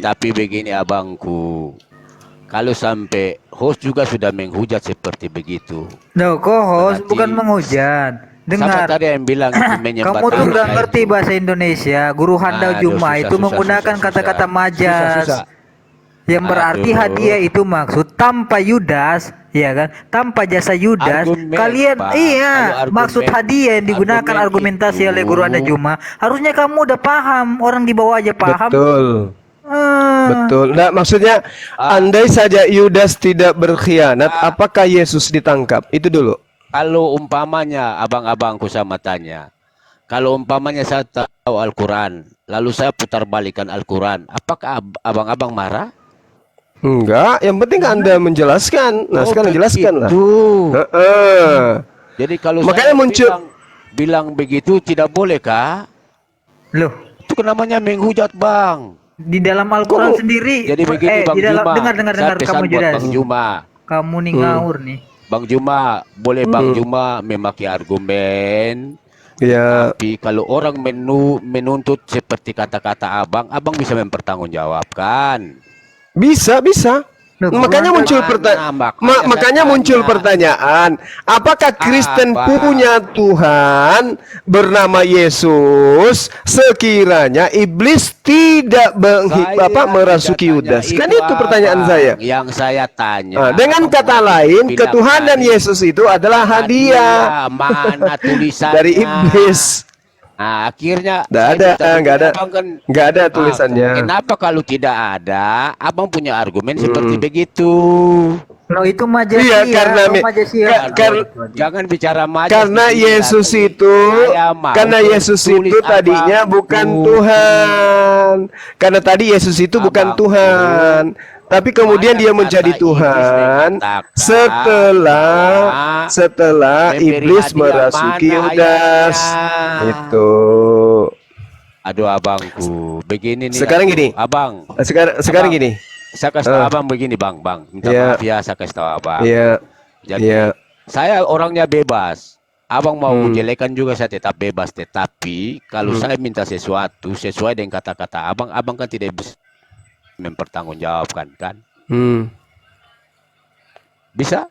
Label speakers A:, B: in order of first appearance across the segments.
A: Tapi begini abangku, kalau sampai host juga sudah menghujat seperti begitu,
B: No, co-host bukan
A: berarti
B: menghujat.
A: siapa
B: Dengar,
A: tadi yang bilang itu menyembah
B: kamu tuh nggak
A: tanah
B: ngerti
A: itu?
B: bahasa Indonesia. Guru Handau
A: Aduh,
B: Juma
A: susah,
B: itu
A: susah, susah,
B: menggunakan
A: susah,
B: kata-kata
A: susah, susah.
B: majas yang berarti hadiah
A: Aduh,
B: itu maksud tanpa Yudas, ya kan? Tanpa jasa Yudas,
A: argumen,
B: kalian
A: Pak. Kalau
B: iya maksud
A: argumen,
B: hadiah yang digunakan
A: argumen
B: argumentasi
A: itu,
B: oleh Guru Anda Juma. Harusnya kamu udah paham, orang di bawah aja paham.
C: Betul.
B: Eh,
C: Betul. Nah, maksudnya
A: ah,
C: andai saja Yudas tidak berkhianat,
A: ah,
C: apakah Yesus ditangkap? Itu dulu.
A: kalau umpamanya abang-abangku sama tanya, kalau umpamanya saya tahu Al-Quran, lalu saya putar balikan Al-Quran, apakah abang-abang marah?
C: Enggak, yang penting Anda menjelaskan. Nah,
A: Oh
C: sekarang jelaskanlah.
A: begitu.
C: Heeh.
A: Jadi kalau
C: Makanya
A: saya
C: muncul
A: bilang begitu tidak boleh kah?
B: loh,
A: Itu namanya menghujat bang.
B: di dalam Al-Quran
C: kok
B: sendiri,
A: Jadi begini Bang
B: di dalam
A: Juma,
B: dengar
A: saya
B: kamu
A: pesan buat
B: Judas.
A: Bang Juma.
B: Kamu nih
C: hmm,
B: ngawur nih.
A: Bang Juma, boleh Bang
C: hmm,
A: Juma memakai argumen,
C: ya
A: tapi kalau orang menuntut seperti kata-kata abang, abang bisa mempertanggungjawabkan.
C: bisa, bisa.
B: Loh, Guru
C: Makanya
B: Anda
C: muncul
A: Mana makanya saya
C: makanya muncul
A: tanya,
C: pertanyaan, apakah Kristen
A: abang,
C: punya Tuhan bernama Yesus sekiranya iblis tidak
A: saya
C: merasuki
A: tidak tanya
C: Yudas? Kan
A: itu
C: itu pertanyaan
A: abang.
C: saya.
A: Yang saya
C: Nah,
A: tanya,
C: dengan
A: abang
C: kata
A: tadi
C: lain,
A: bilang
C: ketuhanan
A: tadi
C: Yesus itu adalah hadiah
A: mana
C: dari
A: tulisannya?
C: iblis.
A: Nah, akhirnya
C: Nggak
A: saya
C: ada,
A: minta
C: nggak
A: begini,
C: ada,
A: abang kan,
C: nggak ada tulisannya.
A: kenapa kalau tidak ada, abang punya argumen seperti
C: Hmm.
A: begitu.
B: Loh itu
C: Iya,
B: Majasia,
C: karena
B: oh Majasia.
A: Aduh, jangan bicara majas di
C: karena
A: sini
C: Yesus
A: lagi.
C: itu
A: Saya mau
C: Yesus
A: tulis
C: itu tadinya bukan
A: abangku.
C: Tuhan. Karena tadi Yesus itu bukan
A: Abangku,
C: Tuhan. Tapi kemudian
A: mana
C: dia
A: kata
C: menjadi
A: iblis
C: Tuhan
A: mengatakan
C: setelah
A: bahwa memberi
C: iblis
A: hadiah,
C: merasuki
A: mana
C: Yudas.
A: ayatnya?
C: Itu.
A: Aduh abangku, begini nih
C: Sekarang
A: atuh.
C: gini. Sekarang
A: Abang,
C: gini.
A: saya kasih tahu abang begini bang, minta
C: Iya,
A: maaf ya saya kasih tahu abang.
C: iya,
A: Jadi
C: iya.
A: saya orangnya bebas. Abang mau
C: Hmm,
A: jelekan juga saya tetap bebas. Tetapi kalau
C: hmm.
A: saya minta sesuatu sesuai dengan kata-kata abang, abang kan tidak bisa mempertanggungjawabkan kan?
C: Hmm.
A: Bisa?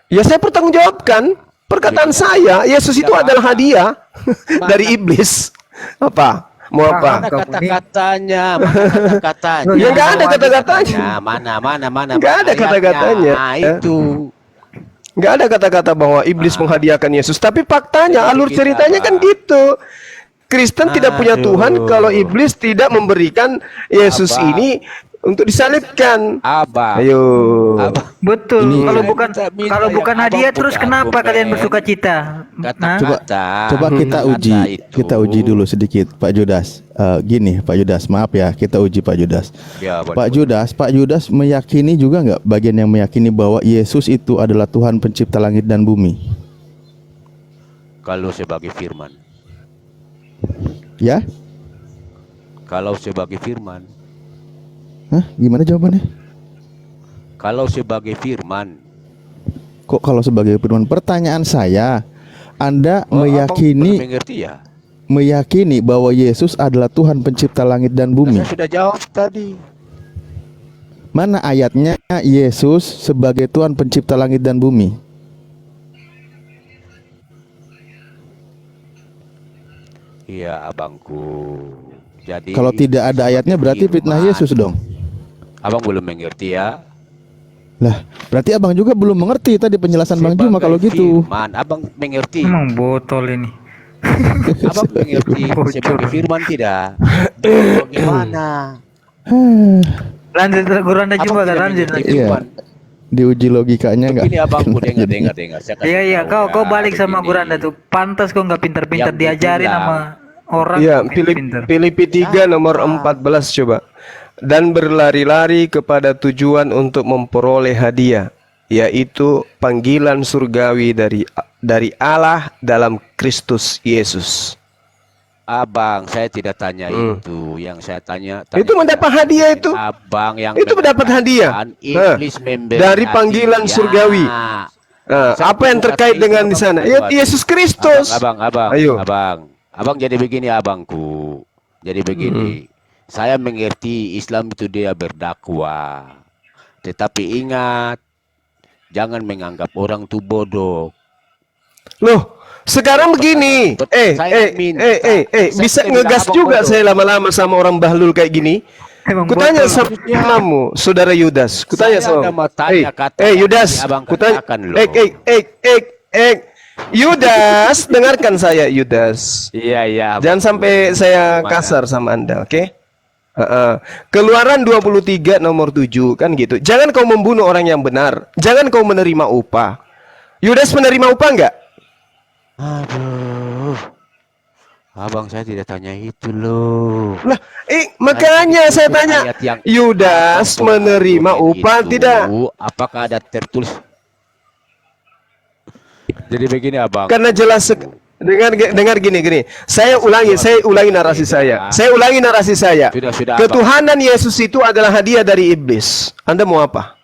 C: Ya saya pertanggungjawabkan perkataan
A: Iya.
C: saya. Yesus itu
A: Tidak
C: adalah
A: mana?
C: hadiah dari
A: Mana?
C: iblis. Apa? Mau
B: Paham
A: Mana
C: apa?
B: kamu nih.
A: kata-katanya? Mana
B: Loh,
A: kata-katanya?
C: Ya
B: yang
C: nggak
B: di
C: ada
B: bawah aja
C: kata-katanya.
A: Mana
C: Nggak ada
A: ayatnya?
C: kata-katanya.
A: Nah,
C: Ya.
A: itu.
C: Nggak ada kata-kata bahwa iblis
A: Nah,
C: menghadiahkan Yesus. Tapi faktanya,
A: jadi
C: alur
A: begini
C: ceritanya kan
A: abang.
C: gitu. Kristen tidak punya Tuhan kalau
A: Aduh,
C: iblis tidak memberikan Yesus
A: abang,
C: ini untuk disalibkan.
A: abang,
C: Ayo.
A: abang.
B: betul.
D: Ini
B: Kalau
A: Saya
B: bukan
A: minta
B: kalau
A: yang
B: bukan
A: abang
B: hadiah terus
A: punya
B: kenapa kalian
A: argumen.
B: bersuka cita? Nah,
D: coba
A: Kata-kata,
D: kita
A: kata-kata
D: uji,
A: itu.
D: kita uji dulu sedikit Pak Judas. Gini Pak Judas, maaf ya, kita uji Pak Judas.
A: Ya,
D: Pak Judas meyakini juga nggak bagian yang meyakini bahwa Yesus itu adalah Tuhan pencipta langit dan bumi?
A: kalau sebagai firman,
D: Ya?
A: kalau sebagai firman,
D: Hah? Gimana jawabannya?
A: kalau sebagai firman.
D: Kok kalau sebagai firman? Pertanyaan saya, Anda
A: Oh, abang belum
D: meyakini
A: mengerti ya?
D: bahwa Yesus adalah Tuhan pencipta langit dan bumi?
A: Saya sudah jawab tadi.
D: Mana ayatnya Yesus sebagai Tuhan pencipta langit dan bumi?
A: Iya, abangku. Jadi
D: Kalau tidak ada ayatnya berarti fitnah
A: firman.
D: Yesus dong.
A: Abang belum mengerti ya?
D: Lah, berarti abang juga belum mengerti tadi penjelasan Bang Juma kalau gitu.
A: Firman, abang mengerti.
B: emang botol ini.
A: Abang mengerti
B: Bocor.
A: sebagai firman tidak? Bagaimana?
B: Lanjut Guru Anda
A: Abang
B: juga kan
A: tidak
B: lanjut.
A: mengerti
D: Iya.
A: firman.
D: Diuji logikanya enggak?
A: Begini abangku, dengar. Saya kasih
B: Iya iya,
A: tahu
B: kau
A: ya,
B: balik sama
A: begini.
B: Guru Anda tuh. Pantas kau nggak pintar-pintar
A: Yang
B: diajarin
A: dibilang,
B: sama orang
C: Ya,
B: pintar.
C: Filipi 3 nomor 14 coba. Dan berlari-lari kepada tujuan untuk memperoleh hadiah, yaitu panggilan surgawi dari Allah dalam Kristus Yesus.
A: Abang, saya tidak tanya itu. Yang saya tanya
C: Itu mendapat hadiah itu.
A: Abang yang
C: Itu mendapat hadiah.
A: Iblis memberi
C: Dari panggilan
A: hadiah.
C: surgawi. Nah,
A: Saya
C: apa yang
A: bukan
C: terkait
A: itu,
C: dengan
A: abang
C: di sana?
A: bukan
C: Ya,
A: buat.
C: Yesus Kristus.
A: Abang,
C: Ayo.
A: abang jadi begini abangku. Jadi begini. Saya mengerti Islam itu dia berdakwah. Tetapi ingat, jangan menganggap orang itu bodoh.
C: Loh, sekarang begini.
A: Saya minta,
C: Bisa
A: saya tidak bilang
C: ngegas
A: abang
C: juga
A: bodoh.
C: saya lama-lama sama orang bahlul kayak gini.
B: Emang
C: Kutanya
B: betul.
C: sama kamu, saudara Yudas. Kutanya
A: Saya ada
C: sama.
A: mau tanya kata
C: Yudas.
A: yang abang
C: Kutanya.
A: katakan loh.
C: Yudas, dengarkan saya Yudas.
A: Iya, iya.
C: Jangan sampai saya
A: Mana?
C: kasar sama Anda, oke? Keluaran 23 nomor 7 kan gitu. Jangan kau membunuh orang yang benar. Jangan kau menerima upah. Yudas menerima upah enggak?
A: Aduh. Abang saya tidak tanya itu loh.
C: Lah, makanya saya
A: Itu
C: tanya.
A: ayat yang
C: Yudas
A: abang
C: menerima
A: argumen
C: upah
A: itu,
C: tidak?
A: Apakah ada tertulis? Jadi begini abang.
C: Karena jelas dengar gini. Saya ulangi narasi saya. Saya ulangi narasi saya.
A: Sudah,
C: Ketuhanan Yesus itu adalah hadiah dari iblis. Anda mau apa?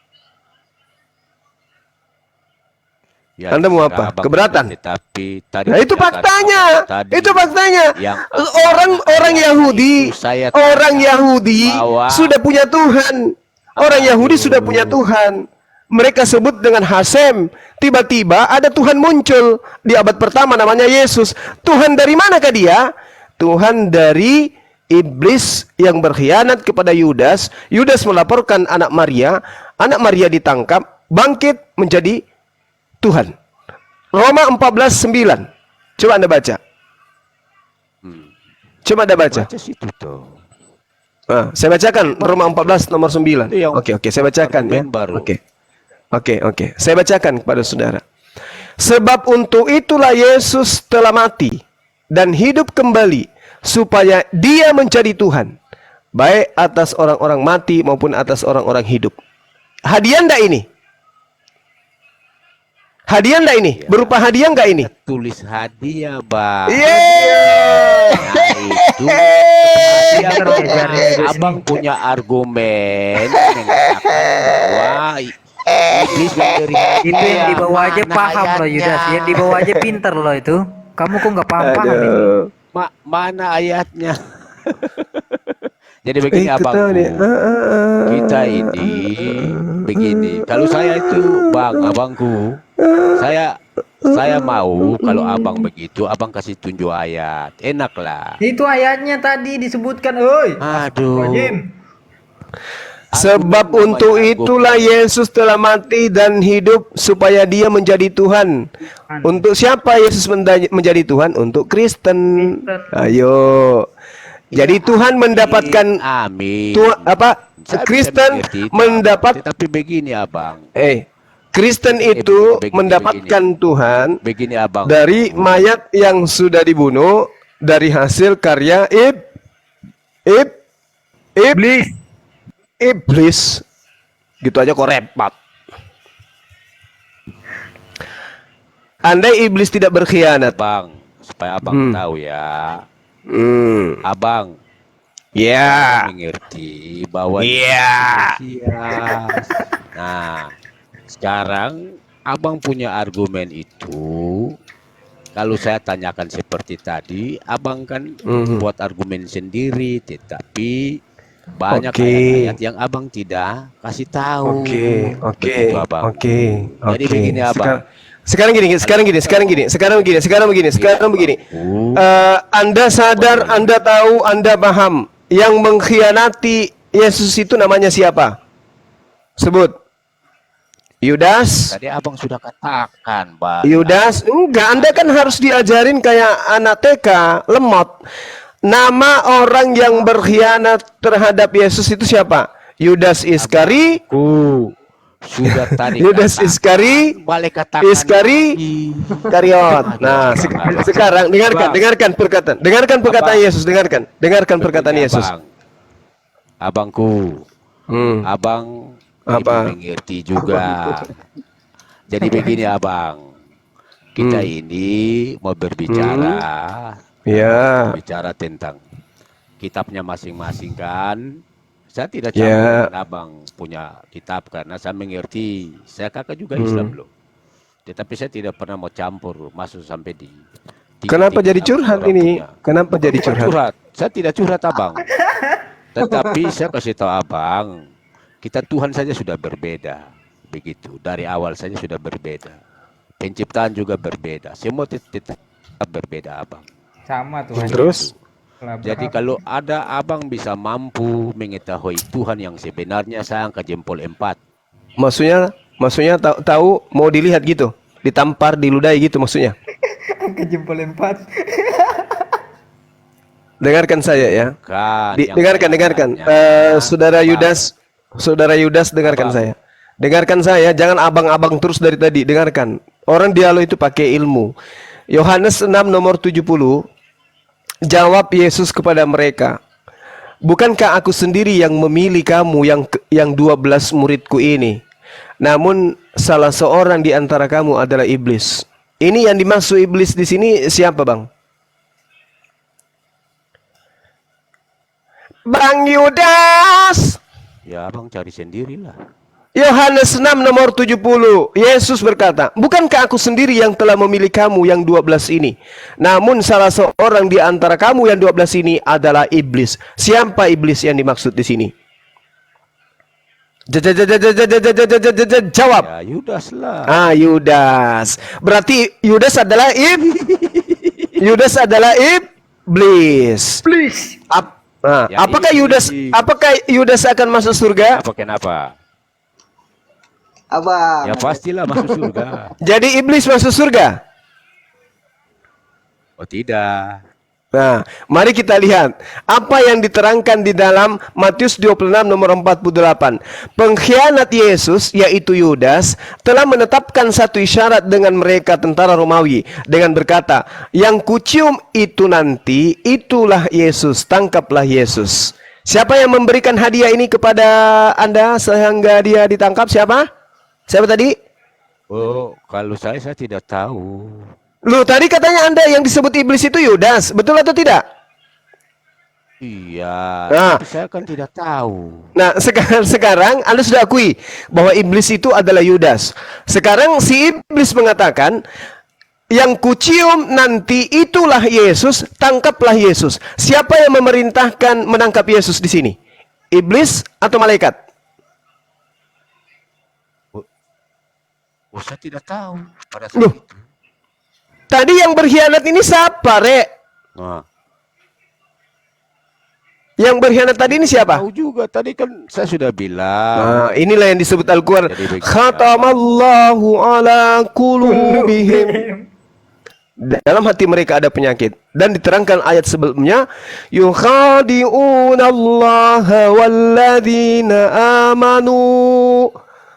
A: Ya,
C: Anda mau
A: terserah
C: apa?
A: abang,
C: Keberatan?
A: Tetapi tadi
C: Nah, itu
A: katakan
C: faktanya.
A: tadi
C: Itu faktanya.
A: yang
C: Orang Yahudi,
A: itu saya
C: orang Yahudi
A: bahwa-
C: sudah punya Tuhan. Orang Yahudi sudah punya Tuhan. Mereka sebut dengan Hasem. Tiba-tiba ada Tuhan muncul di abad pertama namanya Yesus. Tuhan dari manakah dia? Tuhan dari iblis yang berkhianat kepada Yudas. Yudas melaporkan anak Maria. Anak Maria ditangkap, bangkit menjadi Tuhan. Roma 14:9. Coba Anda baca. Coba Anda baca.
A: baca situ tuh.
C: Saya bacakan Roma 14 nomor 9.
A: Itu yang
C: Oke, saya bacakan ya.
A: argumen baru.
C: Oke. Saya bacakan kepada saudara. Sebab untuk itulah Yesus telah mati dan hidup kembali supaya dia menjadi Tuhan, baik atas orang-orang mati maupun atas orang-orang hidup. Hadiah enggak ini? Hadiah enggak ini? Berupa hadiah enggak ini?
A: Tulis hadiah, Bang.
C: Yeay!
A: Nah, itu hadiah, abang punya argumen mengatakan bahwa iblis memberi
B: Itu yang di bawah aja
A: Mana
B: paham loh
A: ayatnya?
B: Yudas, yang di bawah aja pinter loh itu. Kamu kok nggak paham-paham ini?
C: Aduh.
A: Mana ayatnya? Jadi begini
C: Itu
A: abang,
C: tahu nih.
A: kita ini begini. Kalau saya itu abangku, saya mau kalau abang begitu, abang kasih tunjuk ayat, enak lah.
B: Itu ayatnya tadi disebutkan, oi.
A: Aduh.
B: Rajim.
C: Sebab untuk itulah Yesus telah mati dan hidup supaya dia menjadi Tuhan. Untuk siapa Yesus menjadi Tuhan? Untuk Kristen. Ayo. Jadi Tuhan mendapatkan
A: Amin.
C: Kristen
A: Saya bisa mengerti itu,
C: mendapat
A: tetapi begini abang,
C: Kristen itu mendapatkan Tuhan
A: begini abang.
C: dari mayat yang sudah dibunuh dari hasil karya iblis. Gitu aja kok repot. Andai iblis tidak berkhianat.
A: Bang, supaya abang tahu ya. Abang
C: Ya.
A: mengerti bahwa
C: Ya.
A: Mesias. Nah, sekarang abang punya argumen itu. Kalau saya tanyakan seperti tadi, abang kan buat argumen sendiri, tetapi banyak ayat-ayat yang abang tidak kasih tahu. Begitu, abang. Jadi begini abang.
C: Sekarang begini. Anda sadar, Anda tahu, Anda paham. Yang mengkhianati Yesus itu namanya siapa? Sebut. Yudas.
A: Tadi abang sudah katakan, Bang.
C: Yudas. Enggak, Anda kan harus diajarin kayak anak TK, lemot. Nama orang yang berkhianat terhadap Yesus itu siapa? Yudas Iskari.
A: Sudah tadi
C: Yudas Iskari.
A: balik katakan
C: Kariot. Nah, sekarang dengarkan perkataan Yesus, dengarkan perkataan Yesus.
A: Abangku, abang
C: Apa?
A: ini mengerti juga. Jadi begini abang, kita ini mau berbicara,
C: Ya.
A: bicara tentang kitabnya masing-masing kan. Saya tidak
C: Ya.
A: campur dengan abang punya kitab karena saya mengerti. Saya kakak juga Islam loh. Tetapi saya tidak pernah mau campur masuk sampai di.
C: Kenapa jadi curhat
A: orang
C: ini?
A: punya.
C: Kenapa jadi
A: Bukan
C: curhat?
A: Saya tidak curhat abang. Tetapi saya kasih tahu abang, kita Tuhan saja sudah berbeda. Begitu, dari awal saja sudah berbeda. Penciptaan juga berbeda. Semua tetap berbeda abang.
B: Sama Tuhan.
C: Terus?
A: Jadi kalau ada abang bisa mampu mengetahui Tuhan yang sebenarnya, saya angkat jempol 4.
C: Maksudnya tahu mau dilihat gitu, ditampar, diludai gitu maksudnya.
B: Angkat jempol 4.
C: Dengarkan saya ya.
A: Kan, yang
C: Dengarkan.
A: saya tanya,
C: Saudara Yudas dengarkan
A: Abang.
C: saya. Dengarkan saya, jangan abang-abang terus dari tadi. Dengarkan. Orang dialog itu pakai ilmu. Yohanes 6 nomor 70. Jawab Yesus kepada mereka, bukankah aku sendiri yang memilih kamu yang 12 muridku ini? Namun salah seorang di antara kamu adalah iblis. Ini yang dimaksud iblis di sini siapa, Bang? Bang Yudas.
A: Ya abang cari sendirilah.
C: Yohanes 6 nomor 70. Yesus berkata, bukankah aku sendiri yang telah memilih kamu yang 12 ini? Namun salah seorang di antara kamu yang 12 ini adalah iblis. Siapa iblis yang dimaksud di sini? Jawab.
A: Ya Yudas lah.
C: Yudas. Berarti Yudas adalah iblis.
B: Please.
A: Ya,
C: Apakah
A: iblis.
C: Yudas akan masuk surga?
A: Apa kenapa?
E: Abang.
A: Ya pastilah masuk surga.
C: Jadi iblis masuk surga?
A: Oh tidak.
C: Nah, mari kita lihat apa yang diterangkan di dalam Matius 26 nomor 48. Pengkhianat Yesus, yaitu Yudas, telah menetapkan satu isyarat dengan mereka tentara Romawi dengan berkata, yang kucium itu nanti, itulah Yesus, tangkaplah Yesus. Siapa yang memberikan hadiah ini kepada Anda sehingga dia ditangkap? Siapa tadi?
A: Oh, kalau saya tidak tahu.
C: Loh, tadi katanya Anda yang disebut iblis itu Yudas, betul atau tidak?
A: Iya,
C: Nah.
A: tapi saya kan tidak tahu.
C: Nah, sekarang Anda sudah akui bahwa iblis itu adalah Yudas. Sekarang si iblis mengatakan, yang kucium nanti itulah Yesus, tangkaplah Yesus. Siapa yang memerintahkan menangkap Yesus di sini? Iblis atau malaikat?
A: Oh, saya tidak tahu pada saat
C: Loh.
A: itu.
C: Tadi yang berkhianat ini siapa, Rek?
A: Nah,
C: Yang berkhianat tadi ini siapa?
A: tahu juga. Tadi kan saya sudah bilang.
C: Nah, inilah yang disebut Al-Quran.
A: Jadi begitu.
C: Khatamallahu ala qulubihim. Dalam hati mereka ada penyakit. Dan diterangkan ayat sebelumnya, yukhadi'unallaha walladzina amanu.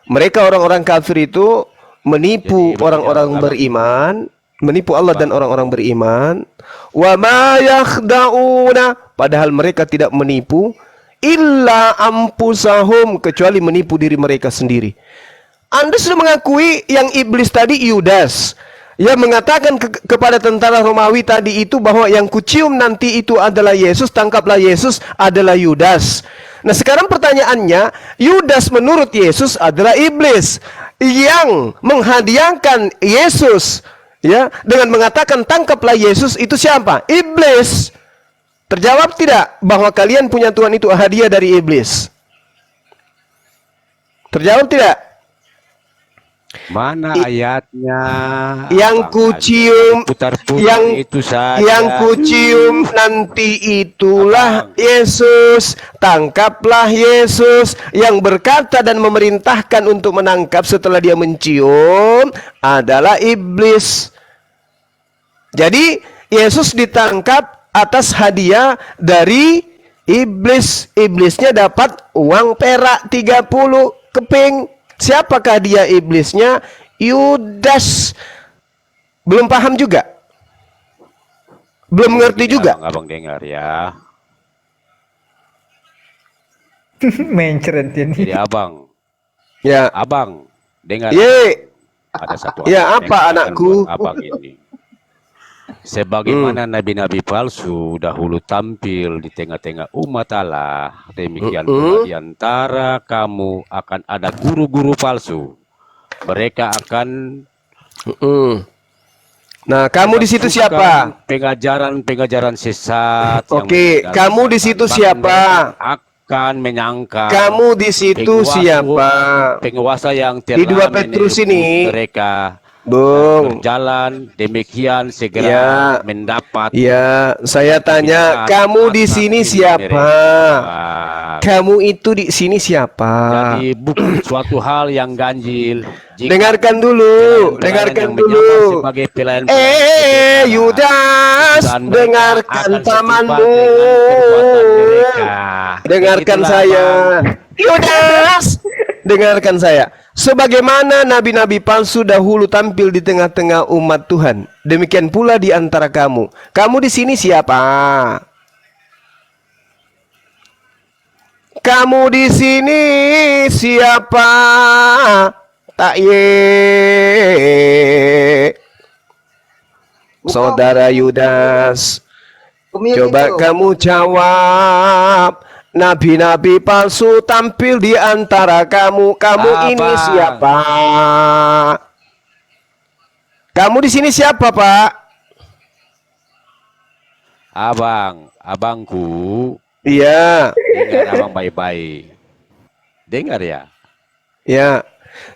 C: Mereka orang-orang kafir itu menipu
A: Jadi,
C: orang-orang
A: abang.
C: beriman, menipu Allah dan orang-orang beriman. Wa ma yakhda'una, padahal mereka tidak menipu illa ampusahum, kecuali menipu diri mereka sendiri. Anda sudah mengakui yang iblis tadi Yudas. Yang mengatakan kepada tentara Romawi tadi itu bahwa yang kucium nanti itu adalah Yesus, tangkaplah Yesus, adalah Yudas. Nah, sekarang pertanyaannya, Yudas menurut Yesus adalah iblis yang menghadiahkan Yesus, ya, dengan mengatakan tangkaplah Yesus, itu siapa? Iblis. Terjawab tidak bahwa kalian punya Tuhan itu hadiah dari iblis? Terjawab tidak?
A: Mana ayatnya?
C: Yang
A: Abang,
C: kucium,
A: putar-putar
C: yang
A: itu saja.
C: yang kucium nanti itulah
A: Abang.
C: Yesus, tangkaplah Yesus. Yang berkata dan memerintahkan untuk menangkap setelah dia mencium adalah iblis. Jadi Yesus ditangkap atas hadiah dari iblis. Iblisnya dapat uang perak 30 keping. Siapakah dia iblisnya? Yudas. Belum paham juga? Belum mengerti juga?
A: Abang dengar ya.
B: Mencret ini.
A: Jadi abang,
C: Ya.
A: abang dengar.
C: Ye.
A: Ada satu
C: Ya,
A: ayat
C: apa,
A: yang
C: anakku?
A: buat abang ini. Sebagaimana nabi-nabi palsu dahulu tampil di tengah-tengah umat Allah, demikian pula di antara kamu akan ada guru-guru palsu. Mereka akan
C: Nah, kamu di situ
A: Bukan
C: siapa?
A: pengajaran-pengajaran sesat yang
C: Oke, kamu di situ
A: bahkan
C: siapa?
A: mereka akan menyangka
C: Kamu di situ siapa?
A: penguasa yang
C: Di 2
A: telah
C: Petrus
A: menebus
C: ini,
A: mereka dan
C: Bung.
A: berjalan demikian segera
C: Ya,
A: mendapat
C: ya, saya tanya,
A: kebinasaan
C: kamu di
A: atas
C: sini
A: diri
C: siapa?
A: mereka.
C: Kamu itu di sini siapa?
A: Jadi bukan suatu hal yang ganjil jika
C: Dengarkan dulu,
A: pelayan-pelayan
C: dengarkan
A: yang menyamar
C: dulu.
A: sebagai pelayan-pelayan kebenaran
C: Yudas,
A: dan mereka
C: dengarkan
A: akan setimpal
C: pamanmu.
A: dengan perbuatan mereka.
C: Dengarkan
A: Begitulah,
C: saya.
A: Bang.
C: Yudas, dengarkan saya. Sebagaimana nabi-nabi palsu dahulu tampil di tengah-tengah umat Tuhan, demikian pula di antara kamu. Kamu di sini siapa? Kamu di sini siapa? Tak ye. Saudara Yudas, coba kamu jawab. Nabi-nabi palsu tampil di antara kamu. Kamu ini
A: Abang.
C: siapa? Kamu di sini siapa, Pak?
A: Abangku,
C: Iya,
A: dengar abang baik-baik. Dengar ya.
C: ya.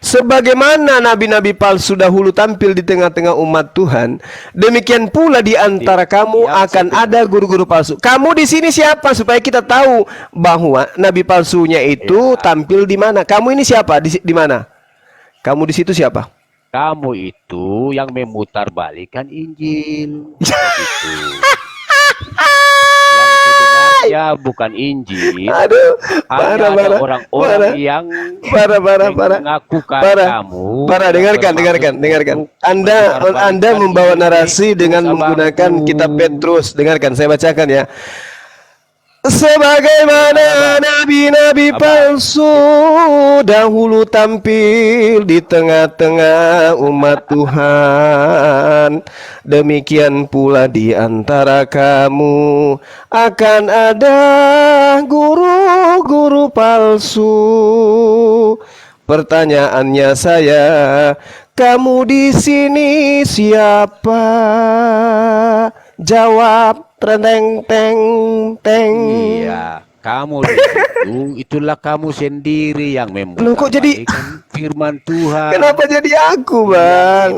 C: Sebagaimana nabi-nabi palsu dahulu tampil di tengah-tengah umat Tuhan, demikian pula di antara kamu akan ada guru-guru palsu. Kamu di sini siapa supaya kita tahu bahwa nabi palsunya itu tampil di mana? Kamu ini siapa? Di mana? Kamu di situ siapa?
A: Kamu itu yang memutarbalikkan Injil. Begitu. Yang sebenarnya bukan Injil.
C: Aduh,
A: Hanya ada orang-orang yang
C: parah.
A: mengakukan kamu.
C: Dengarkan. Anda membawa narasi dengan menggunakan kitab Petrus. Dengarkan, saya bacakan ya. Sebagaimana nabi-nabi palsu dahulu tampil di tengah-tengah umat Tuhan, demikian pula di antara kamu akan ada guru-guru palsu. Pertanyaannya saya, kamu di sini siapa? Jawab. Teng.
A: Iya, kamu di situ, itulah kamu sendiri yang
C: Loh, kok jadi
A: firman Tuhan.
C: kenapa jadi aku, Bang?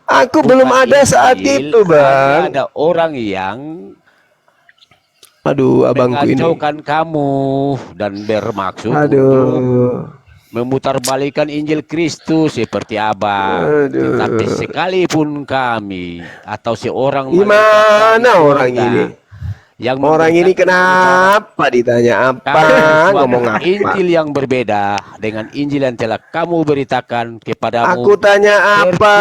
C: Aku belum ada saat itu, Bang.
A: Ada orang yang
C: Aduh, abangku ini.
A: mengacaukan kamu dan bermaksud
C: Aduh.
A: memutarbalikkan Injil Kristus seperti abang.
C: Aduh.
A: Tetapi sekalipun kami atau seorang
C: Gimana orang ini?
A: yang
C: Orang ini kenapa ditanya apa? Ngomong apa?
A: Injil yang berbeda dengan Injil yang telah kamu beritakan kepadamu.
C: Aku tanya apa?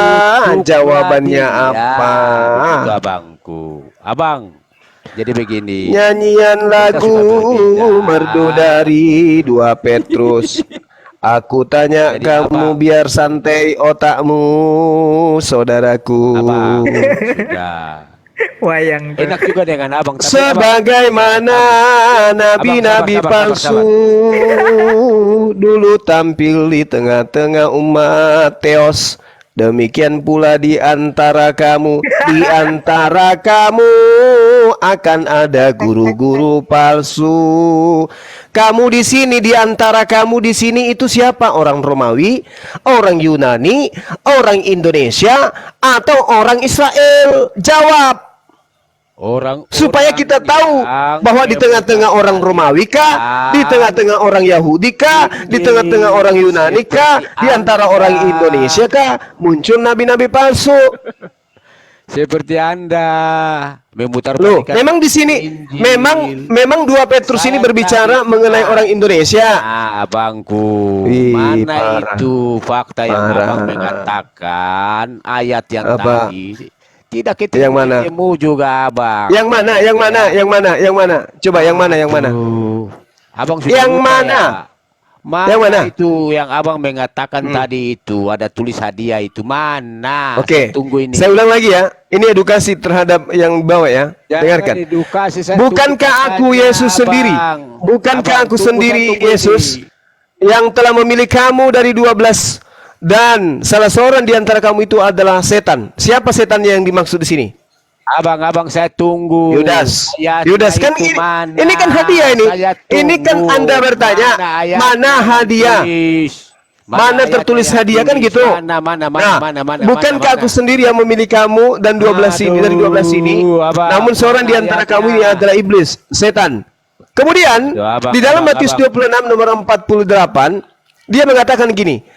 C: Jawabannya apa?
A: Begitu abangku. Abang, jadi begini.
C: Nyanyian lagu merdu dari 2 Petrus. Aku tanya
A: Jadi
C: kamu
A: apa?
C: biar santai otakmu, saudaraku.
A: Abang, sudah.
B: Wayang tuh.
A: Enak juga dengan abang. Tapi
C: Sebagaimana nabi-nabi
A: sabar.
C: palsu dulu tampil di tengah-tengah umat Theos, demikian pula di antara kamu akan ada guru-guru palsu. Kamu di sini, di antara kamu di sini itu siapa? Orang Romawi, orang Yunani, orang Indonesia, atau orang Israel? Jawab. Supaya kita tahu bahwa di tengah-tengah orang Romawi kah, di tengah-tengah orang Yahudi kah, di tengah-tengah orang Yunani kah, di antara orang Indonesia kah, muncul nabi-nabi palsu.
A: seperti Anda
C: Loh,
A: memutarbalikkan
C: memang di sini
A: Injil.
C: memang 2 Petrus ini berbicara mengenai orang Indonesia.
A: Abangku,
C: Wih,
A: mana
C: parah.
A: itu fakta yang
C: Parah.
A: abang mengatakan ayat yang
C: Apa?
A: tadi tidak
C: Yang mana?
A: ketemu juga abang.
C: Yang mana? Coba yang mana?
A: Tuh. Abang sudah
C: Yang
A: lupa
C: mana?
A: ya? Mana
C: Yang mana?
A: itu yang abang mengatakan tadi itu ada tulis hadiah itu mana?
C: Oke,
A: Tunggu ini.
C: saya ulang lagi ya. Ini edukasi terhadap yang bawa ya.
A: Jangan
C: Dengarkan.
A: edukasi, saya
C: Bukankah
A: tunjukkan
C: aku
A: saja,
C: Yesus sendiri?
A: Abang.
C: Bukankah
A: Abang,
C: aku
A: tunggu
C: sendiri
A: ini.
C: Yesus yang telah memilih kamu dari 12 dan salah seorang di antara kamu itu adalah setan. Siapa setan yang dimaksud di sini?
A: Abang saya tunggu.
C: Yudas.
A: Ayatnya
C: Yudas kan
A: itu
C: ini kan hadiah ini.
A: Saya
C: Ini kan
A: tunggu.
C: Anda bertanya,
A: ayatnya
C: mana hadiah?
A: tertulis?
C: Mana tertulis
A: ayatnya
C: hadiah kan
A: tulis?
C: gitu.
A: Mana.
C: Bukankah aku sendiri yang memilih kamu dan 12 ini dari 12 ini?
A: Abang.
C: Namun seorang di antara kamu ini adalah iblis, setan. Kemudian
A: Tuh, abang,
C: di dalam
A: abang,
C: Matius
A: abang.
C: 26 nomor 48 dia mengatakan gini.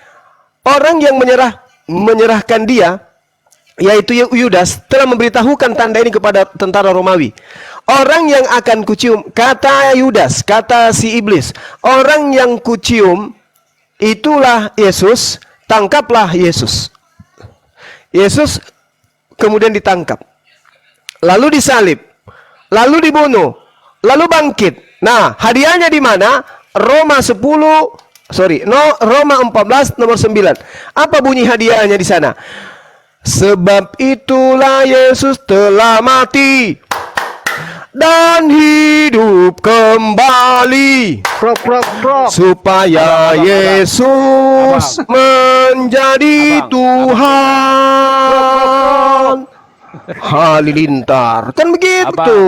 C: Orang yang menyerahkan dia, yaitu Yudas, telah memberitahukan tanda ini kepada tentara Romawi. Orang yang akan kucium, kata Yudas, kata si iblis, orang yang kucium itulah Yesus, tangkaplah Yesus. Yesus kemudian ditangkap, lalu disalib, lalu dibunuh, lalu bangkit. Nah, hadiahnya di mana? Roma 14 nomor 9. Apa bunyi hadiahnya di sana? Sebab itulah Yesus telah mati dan hidup kembali, supaya Yesus menjadi Tuhan. Halilintar. Kan begitu.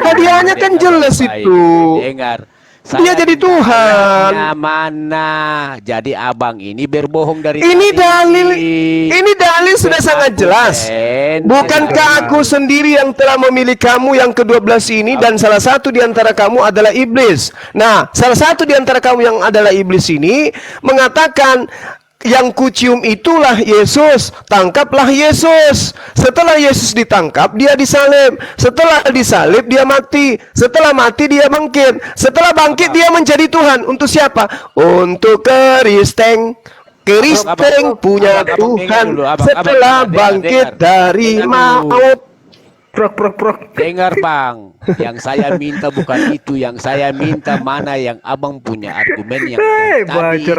C: Hadiahnya kan jelas itu.
A: Dengar.
C: Dia jadi Tuhan.
A: Mana? Jadi abang ini berbohong dari
C: Ini
A: tadi.
C: dalil sudah sangat jelas. Bukankah aku sendiri yang telah memilih kamu yang ke-12 ini, dan salah satu di antara kamu adalah iblis. Nah, salah satu di antara kamu yang adalah iblis ini mengatakan, yang kucium itulah Yesus, tangkaplah Yesus. Setelah Yesus ditangkap, dia disalib. Setelah disalib, dia mati. Setelah mati, dia bangkit. Setelah bangkit, dia menjadi Tuhan. Untuk siapa? Untuk Kristen. Kristen punya Tuhan setelah bangkit dari maut.
A: Dengar bang, yang saya minta bukan itu, yang saya minta mana yang abang punya argumen yang tadi itu.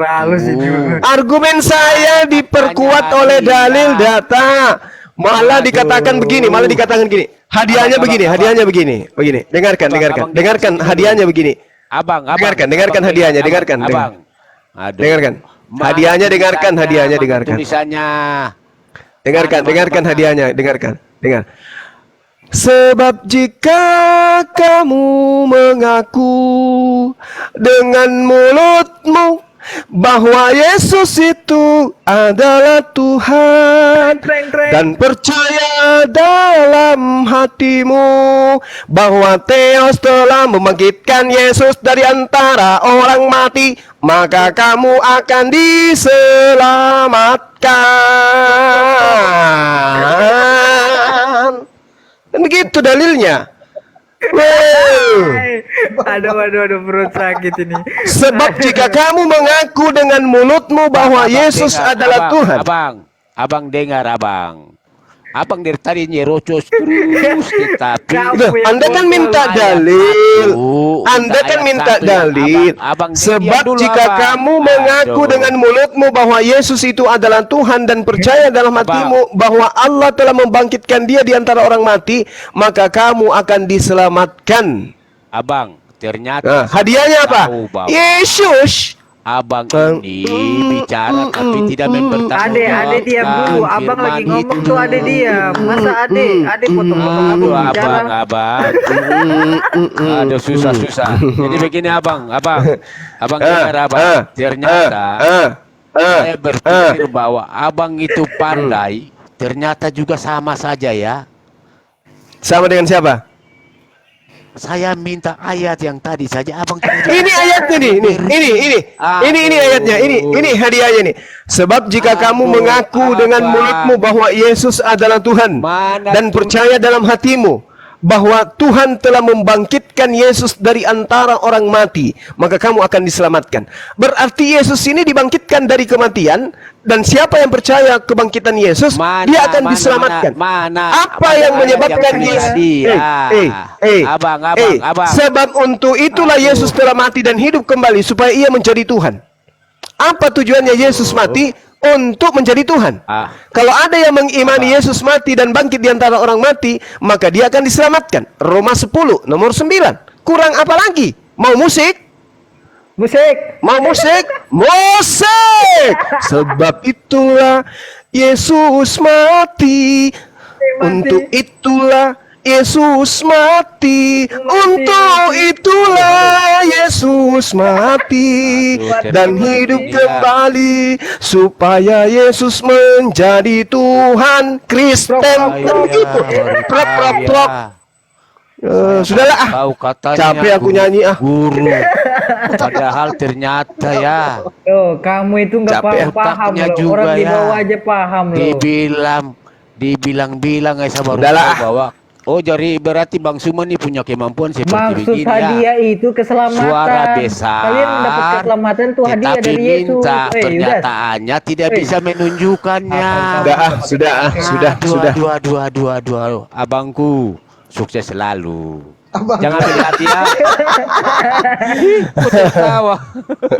C: Argumen saya diperkuat oleh dalil data. Malah dikatakan begini. Hadiahnya begini. Dengarkan hadiahnya begini.
A: Abang,
C: Dengarkan hadiahnya, dengarkan.
A: Abang. Aduh.
C: Dengarkan. Hadiahnya dengarkan.
A: Tulisannya.
C: Dengarkan hadiahnya, dengar. Sebab jika kamu mengaku dengan mulutmu bahwa Yesus itu adalah Tuhan, dan percaya dalam hatimu bahwa Theos telah membangkitkan Yesus dari antara orang mati, maka kamu akan diselamatkan. Dan begitu dalilnya.
B: Aduh, perut sakit ini.
C: Sebab jika kamu mengaku dengan mulutmu bahwa Yesus adalah Tuhan.
A: Abang dengar abang. Abang dari tadi nyerocos terus, tetapi
C: Anda kan minta dalil. Anda kan minta dalil. Sebab jika kamu mengaku dengan mulutmu bahwa Yesus itu adalah Tuhan dan percaya dalam hatimu bahwa Allah telah membangkitkan dia di antara orang mati, maka kamu akan diselamatkan.
A: Abang, ternyata
C: hadiahnya apa?
A: Yesus. Abang ini bicara tapi tidak bertanggung jawab.
B: Ade diam dulu. Abang lagi ngomong tuh ade diam. Masa ade potong-potong abang bicara.
A: Abang. Aduh susah. Jadi begini abang dengar abang. Ternyata saya berpikir bahwa abang itu pandai. Ternyata juga sama saja ya.
C: Sama dengan siapa?
A: Saya minta ayat yang tadi saja abang.
C: Ini ayatnya nih, ini ayatnya, ini hadiahnya nih. Sebab jika kamu mengaku dengan mulutmu bahwa Yesus adalah Tuhan dan percaya dalam hatimu bahwa Tuhan telah membangkitkan Yesus dari antara orang mati, maka kamu akan diselamatkan. Berarti Yesus ini dibangkitkan dari kematian, dan siapa yang percaya kebangkitan Yesus, dia akan diselamatkan. Apa yang menyebabkan Yesus?
A: Abang.
C: Sebab untuk itulah Yesus telah mati dan hidup kembali supaya ia menjadi Tuhan. Apa tujuannya Yesus mati? Untuk menjadi Tuhan. Kalau ada yang mengimani Yesus mati dan bangkit di antara orang mati, maka dia akan diselamatkan. Roma 10 nomor 9. Kurang apa lagi? Mau musik?
B: Musik.
C: Mau musik? Musik! Sebab itulah Yesus mati. Untuk itulah Yesus mati. Untuk itulah Yesus mati. Dan hidup kembali supaya Yesus menjadi Tuhan Kristen. Gitu. Prop, prop, prop. Sudahlah ah.
A: Tahu katanya
C: Capek aku nyanyi ah.
A: guru. Padahal ternyata ya
B: Loh, kamu itu nggak
C: Capek
B: paham
A: otaknya
B: loh.
A: juga
B: Orang di
A: ya.
B: bawah aja paham loh.
A: dibilang saya baru
C: Udahlah.
A: tahu bahwa jadi berarti Bang Suma nih punya kemampuan seperti
B: Maksud
A: begini ya.
B: hadiah itu keselamatan.
A: Suara besar.
B: Kalian dapat keselamatan tuh hadiah
A: Tetapi
B: dari Yesus.
A: minta
B: Yudas.
A: pernyataannya tidak bisa menunjukkannya.
C: Sudah,
A: Aduh. Abangku sukses selalu. Jangan pilih hati ya. Kok tertawa.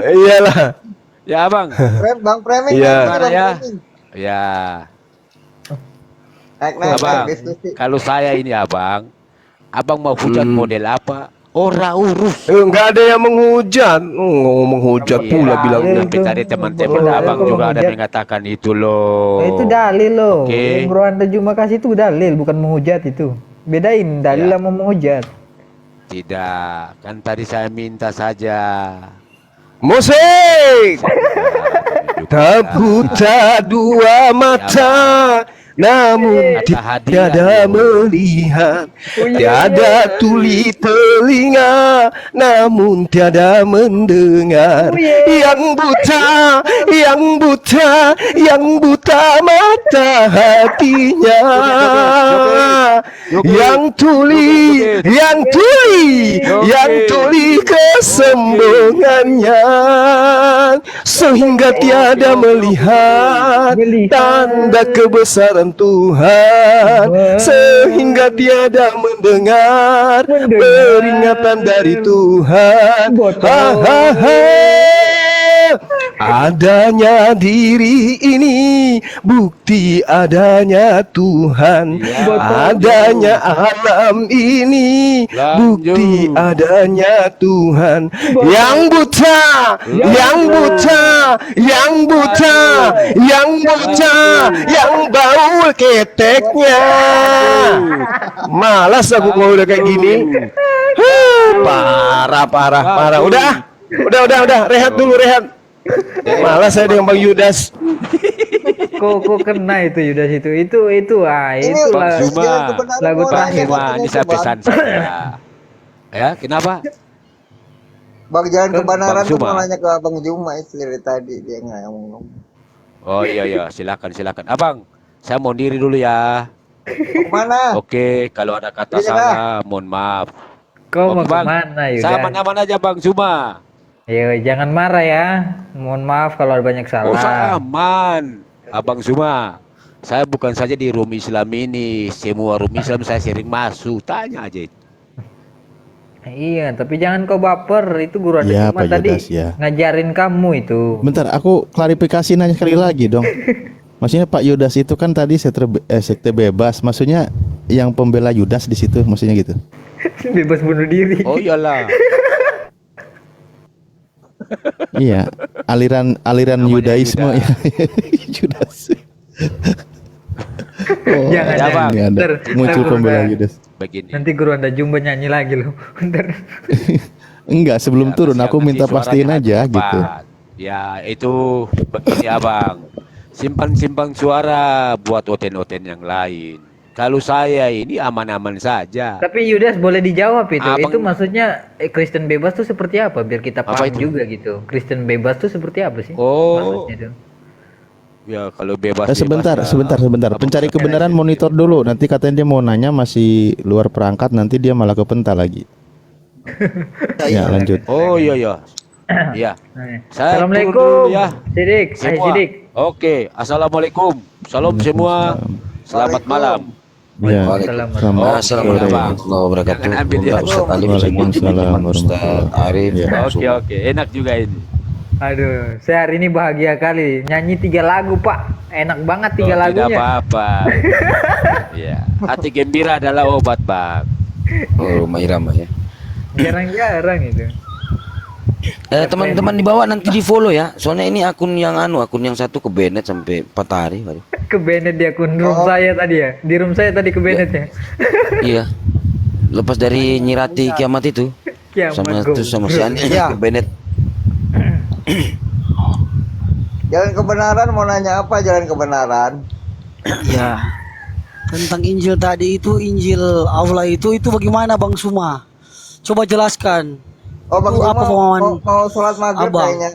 C: Iyalah.
A: Ya abang.
E: Bang Preming.
C: Iya.
A: Gimana ya? Ya. Abang, kalau saya ini abang mau hujat model apa? Ora urus.
C: Enggak ada yang menghujat. Menghujat
A: Iya,
C: pula bilangnya.
A: tapi tadi teman-teman
B: Oh,
A: abang
B: itu
A: juga ada
B: menghujat.
A: mengatakan itu loh.
B: Itu dalil loh.
A: Oke.
B: Yang Bro Anda cuma kasih itu dalil, bukan menghujat itu. Bedain dalil
A: Ya.
B: sama menghujat.
A: Tidak, kan tadi saya minta saja.
C: Musik. Tak buta dua mata, namun
A: Kata
C: tiada
A: hadiah.
C: melihat,
B: Oh, iya.
C: tiada tuli telinga, namun tiada mendengar.
B: Oh, iya.
C: Yang buta mata hatinya, yang tuli kesombongannya, sehingga tiada melihat tanda kebesaran Tuhan, sehingga tiada mendengar peringatan dari Tuhan. Adanya diri ini bukti adanya Tuhan. Adanya alam ini bukti adanya Tuhan. Yang buta, yang bau keteknya. Malas aku kalau udah kayak gini. Parah. Udah. Rehat dulu. Malas saya dengan Bang Yudas.
B: Kok kena itu Yudas itu
A: Bang Suma,
B: lagu terakhir.
A: Suma, ini saya pesan saya. Ya, kenapa?
E: Bang jangan kebenaran
A: Bang
E: tuh
A: Suma.
E: mau nanya ke Abang Juma itu dari tadi dia nggak ngomong.
A: Oh iya, silakan. Abang, saya mau diri dulu ya.
E: Kemana?
A: Oke, kalau ada kata
E: Iya,
A: salah, mohon maaf.
B: Kau mau
A: Oke, Bang.
B: kemana Yudas?
A: Saya aman-aman aja Bang Suma.
B: Ya jangan marah ya. Mohon maaf kalau ada banyak salah.
A: Oh, saya aman. Abang Suma, saya bukan saja di room Islam ini, semua room Islam saya sering masuk. Tanya aja itu.
B: Iya, tapi jangan kau baper. Itu guru Anda
D: Iya,
B: cuma
D: Pak
B: tadi
D: Yudas, ya.
B: ngajarin kamu itu.
D: Bentar, aku klarifikasi nanya sekali lagi dong. Maksudnya Pak Yudas itu kan tadi sekte bebas. Maksudnya yang pembela Yudas di situ, maksudnya gitu.
B: Bebas bunuh diri.
A: Oh iyalah.
D: Iya, aliran
A: Namanya
D: Yudaisme
A: Yudas.
D: ya. Yudas. Oh,
B: Jangan,
A: ya, Bang.
D: ini ada
B: Ntar,
D: muncul
B: ntar,
D: pembela
B: ntar.
D: Yudas.
A: Begini.
B: Nanti guru Anda Jumbo nyanyi lagi loh. Bentar.
D: Enggak, sebelum
A: Ya,
D: turun
A: kasihan
D: aku
A: nanti
D: minta
A: suaranya
D: pastiin
A: ada
D: aja
A: tempat.
D: gitu.
A: Ya itu begini abang. Simpan suara buat oten-oten yang lain. Kalau saya ini aman-aman saja.
B: Tapi Yudas boleh dijawab itu.
A: Abang-
B: Itu maksudnya Kristen bebas tuh seperti apa? Biar kita
A: Apa
B: paham
A: itu?
B: juga gitu. Kristen bebas tuh seperti apa sih?
A: Oh.
B: Maksudnya tuh.
A: Ya kalau bebas.
D: Sebentar.
A: Abang
D: Pencari
A: bisa
D: kebenaran
A: aja.
D: monitor dulu. Nanti katanya dia mau nanya masih luar perangkat. Nanti dia malah kepental lagi. Ya lanjut.
A: Oh iya. Iya.
B: Nah,
A: Saya turun
B: Assalamualaikum.
A: dulu ya.
B: Sidik,
A: Semua.
B: Sidik.
A: Oke. Assalamualaikum. Salam semua. Selamat malam.
D: Ya.
B: Waalaikumsalam.
D: Selamat
A: Oke,
D: sore.
A: Bang.
F: wabarakatuh.
A: Jangan ambil ya.
F: Ustaz Alif,
D: Waalaikumsalam
F: Ustaz
D: warahmatullahi
F: Arif,
D: wabarakatuh.
F: Bang
A: Oke. Enak juga ini.
B: Aduh, saya hari ini bahagia kali. Nyanyi 3 lagu, Pak. Enak banget 3
A: Tidak
B: lagunya.
A: apa-apa. Ya. Hati gembira adalah obat, Bang.
F: Oh, Rumah Irama ya.
B: Jarang-jarang itu.
F: Teman-teman di bawah nanti di follow ya. Soalnya ini akun yang satu ke Bennett sampai 4 hari baru.
B: Ke Bennett di akun room saya tadi ya. Di room saya tadi ke Bennett ya.
F: Iya. Lepas dari Nyirati Kiamat itu. Sama si Ani ke Bennett.
E: Jalan kebenaran, mau nanya apa jalan kebenaran?
G: Ya, tentang Injil tadi itu, Injil Allah itu bagaimana Bang Suma? Coba jelaskan.
E: Oh, Bang
G: Itu
E: Suma
G: apa pemahaman
E: mau sholat maghrib
G: Abang?
E: kayaknya.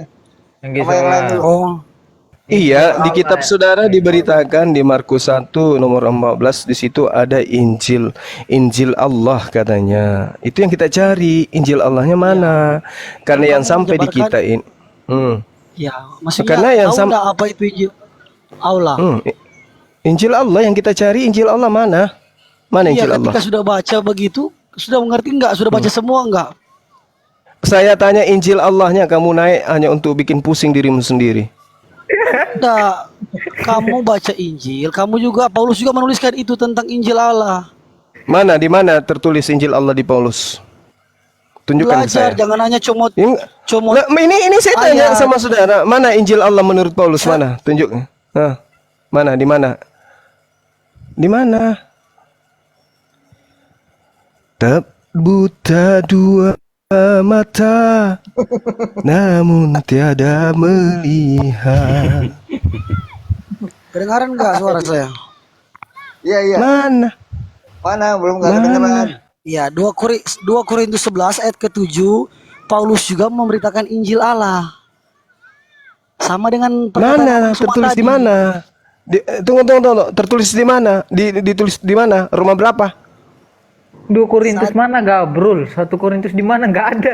B: Yang
E: Sama yang lain dulu.
G: Oh,
C: Iya, di kitab saudara diberitakan di Markus 1 nomor 14 di situ ada Injil, Injil Allah katanya. Itu yang kita cari, Injil Allahnya mana? Karena yang
G: kamu
C: sampai di
G: menjabarkan-
C: kita ini.
G: ya, maksudnya
C: Karena yang
G: tahu nggak apa itu Injil Allah?
C: Injil Allah yang kita cari, Injil Allah mana? Mana
G: Iya,
C: Injil Allah?
G: ketika sudah baca begitu, sudah mengerti nggak? Sudah baca semua nggak?
C: Saya tanya Injil Allahnya, kamu naik hanya untuk bikin pusing dirimu sendiri.
G: Nggak. Kamu baca Injil, kamu juga Paulus juga menuliskan itu tentang Injil Allah.
C: Mana, di mana tertulis Injil Allah di Paulus? Tunjukkan ke
G: Belajar,
C: saya.
G: jangan hanya comot.
C: Lah, ini saya tanya
G: Ayat.
C: sama saudara, mana Injil Allah menurut Paulus, mana? Tunjuk. Mana, di mana? Di mana? Tak buta dua mata, namun tiada melihat.
G: Kedengaran nggak suara saya?
E: Iya, iya.
C: Mana?
E: Mana? Belum nggak kedengeran.
G: Ya, 2 Korintus 11 ayat ke-7, Paulus juga memberitakan Injil Allah. Sama dengan
C: Mana?
G: Bang Suma
C: Tertulis di
G: tadi.
C: mana? Tunggu. Tertulis di mana? Ditulis di mana? Rumah berapa?
B: 2 Korintus mana Gabrul? 1 Korintus di mana? Nggak ada.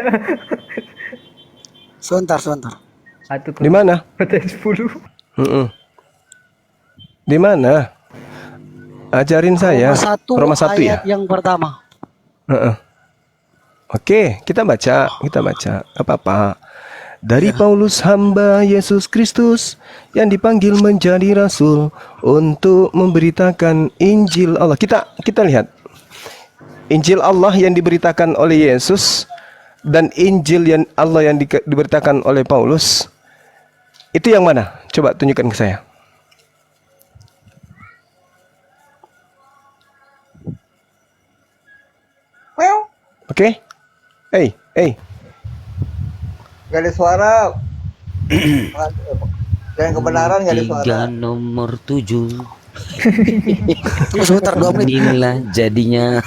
G: Sebentar.
B: 1
C: Di mana?
B: Korintus 10.
C: Di mana? Ajarin saya. Roma 1 ya?
G: ayat yang pertama.
C: Oke, kita baca. Apa-apa. Dari Paulus hamba Yesus Kristus yang dipanggil menjadi rasul untuk memberitakan Injil Allah. Kita lihat. Injil Allah yang diberitakan oleh Yesus dan Injil yang Allah yang diberitakan oleh Paulus. Itu yang mana? Coba tunjukkan ke saya.
E: Meow.
C: Oke?
E: Gak ada suara. Jalan kebenaran gak ada suara.
F: 3 nomor 7.
G: Tunggu sebentar 2 menit.
F: Inilah jadinya.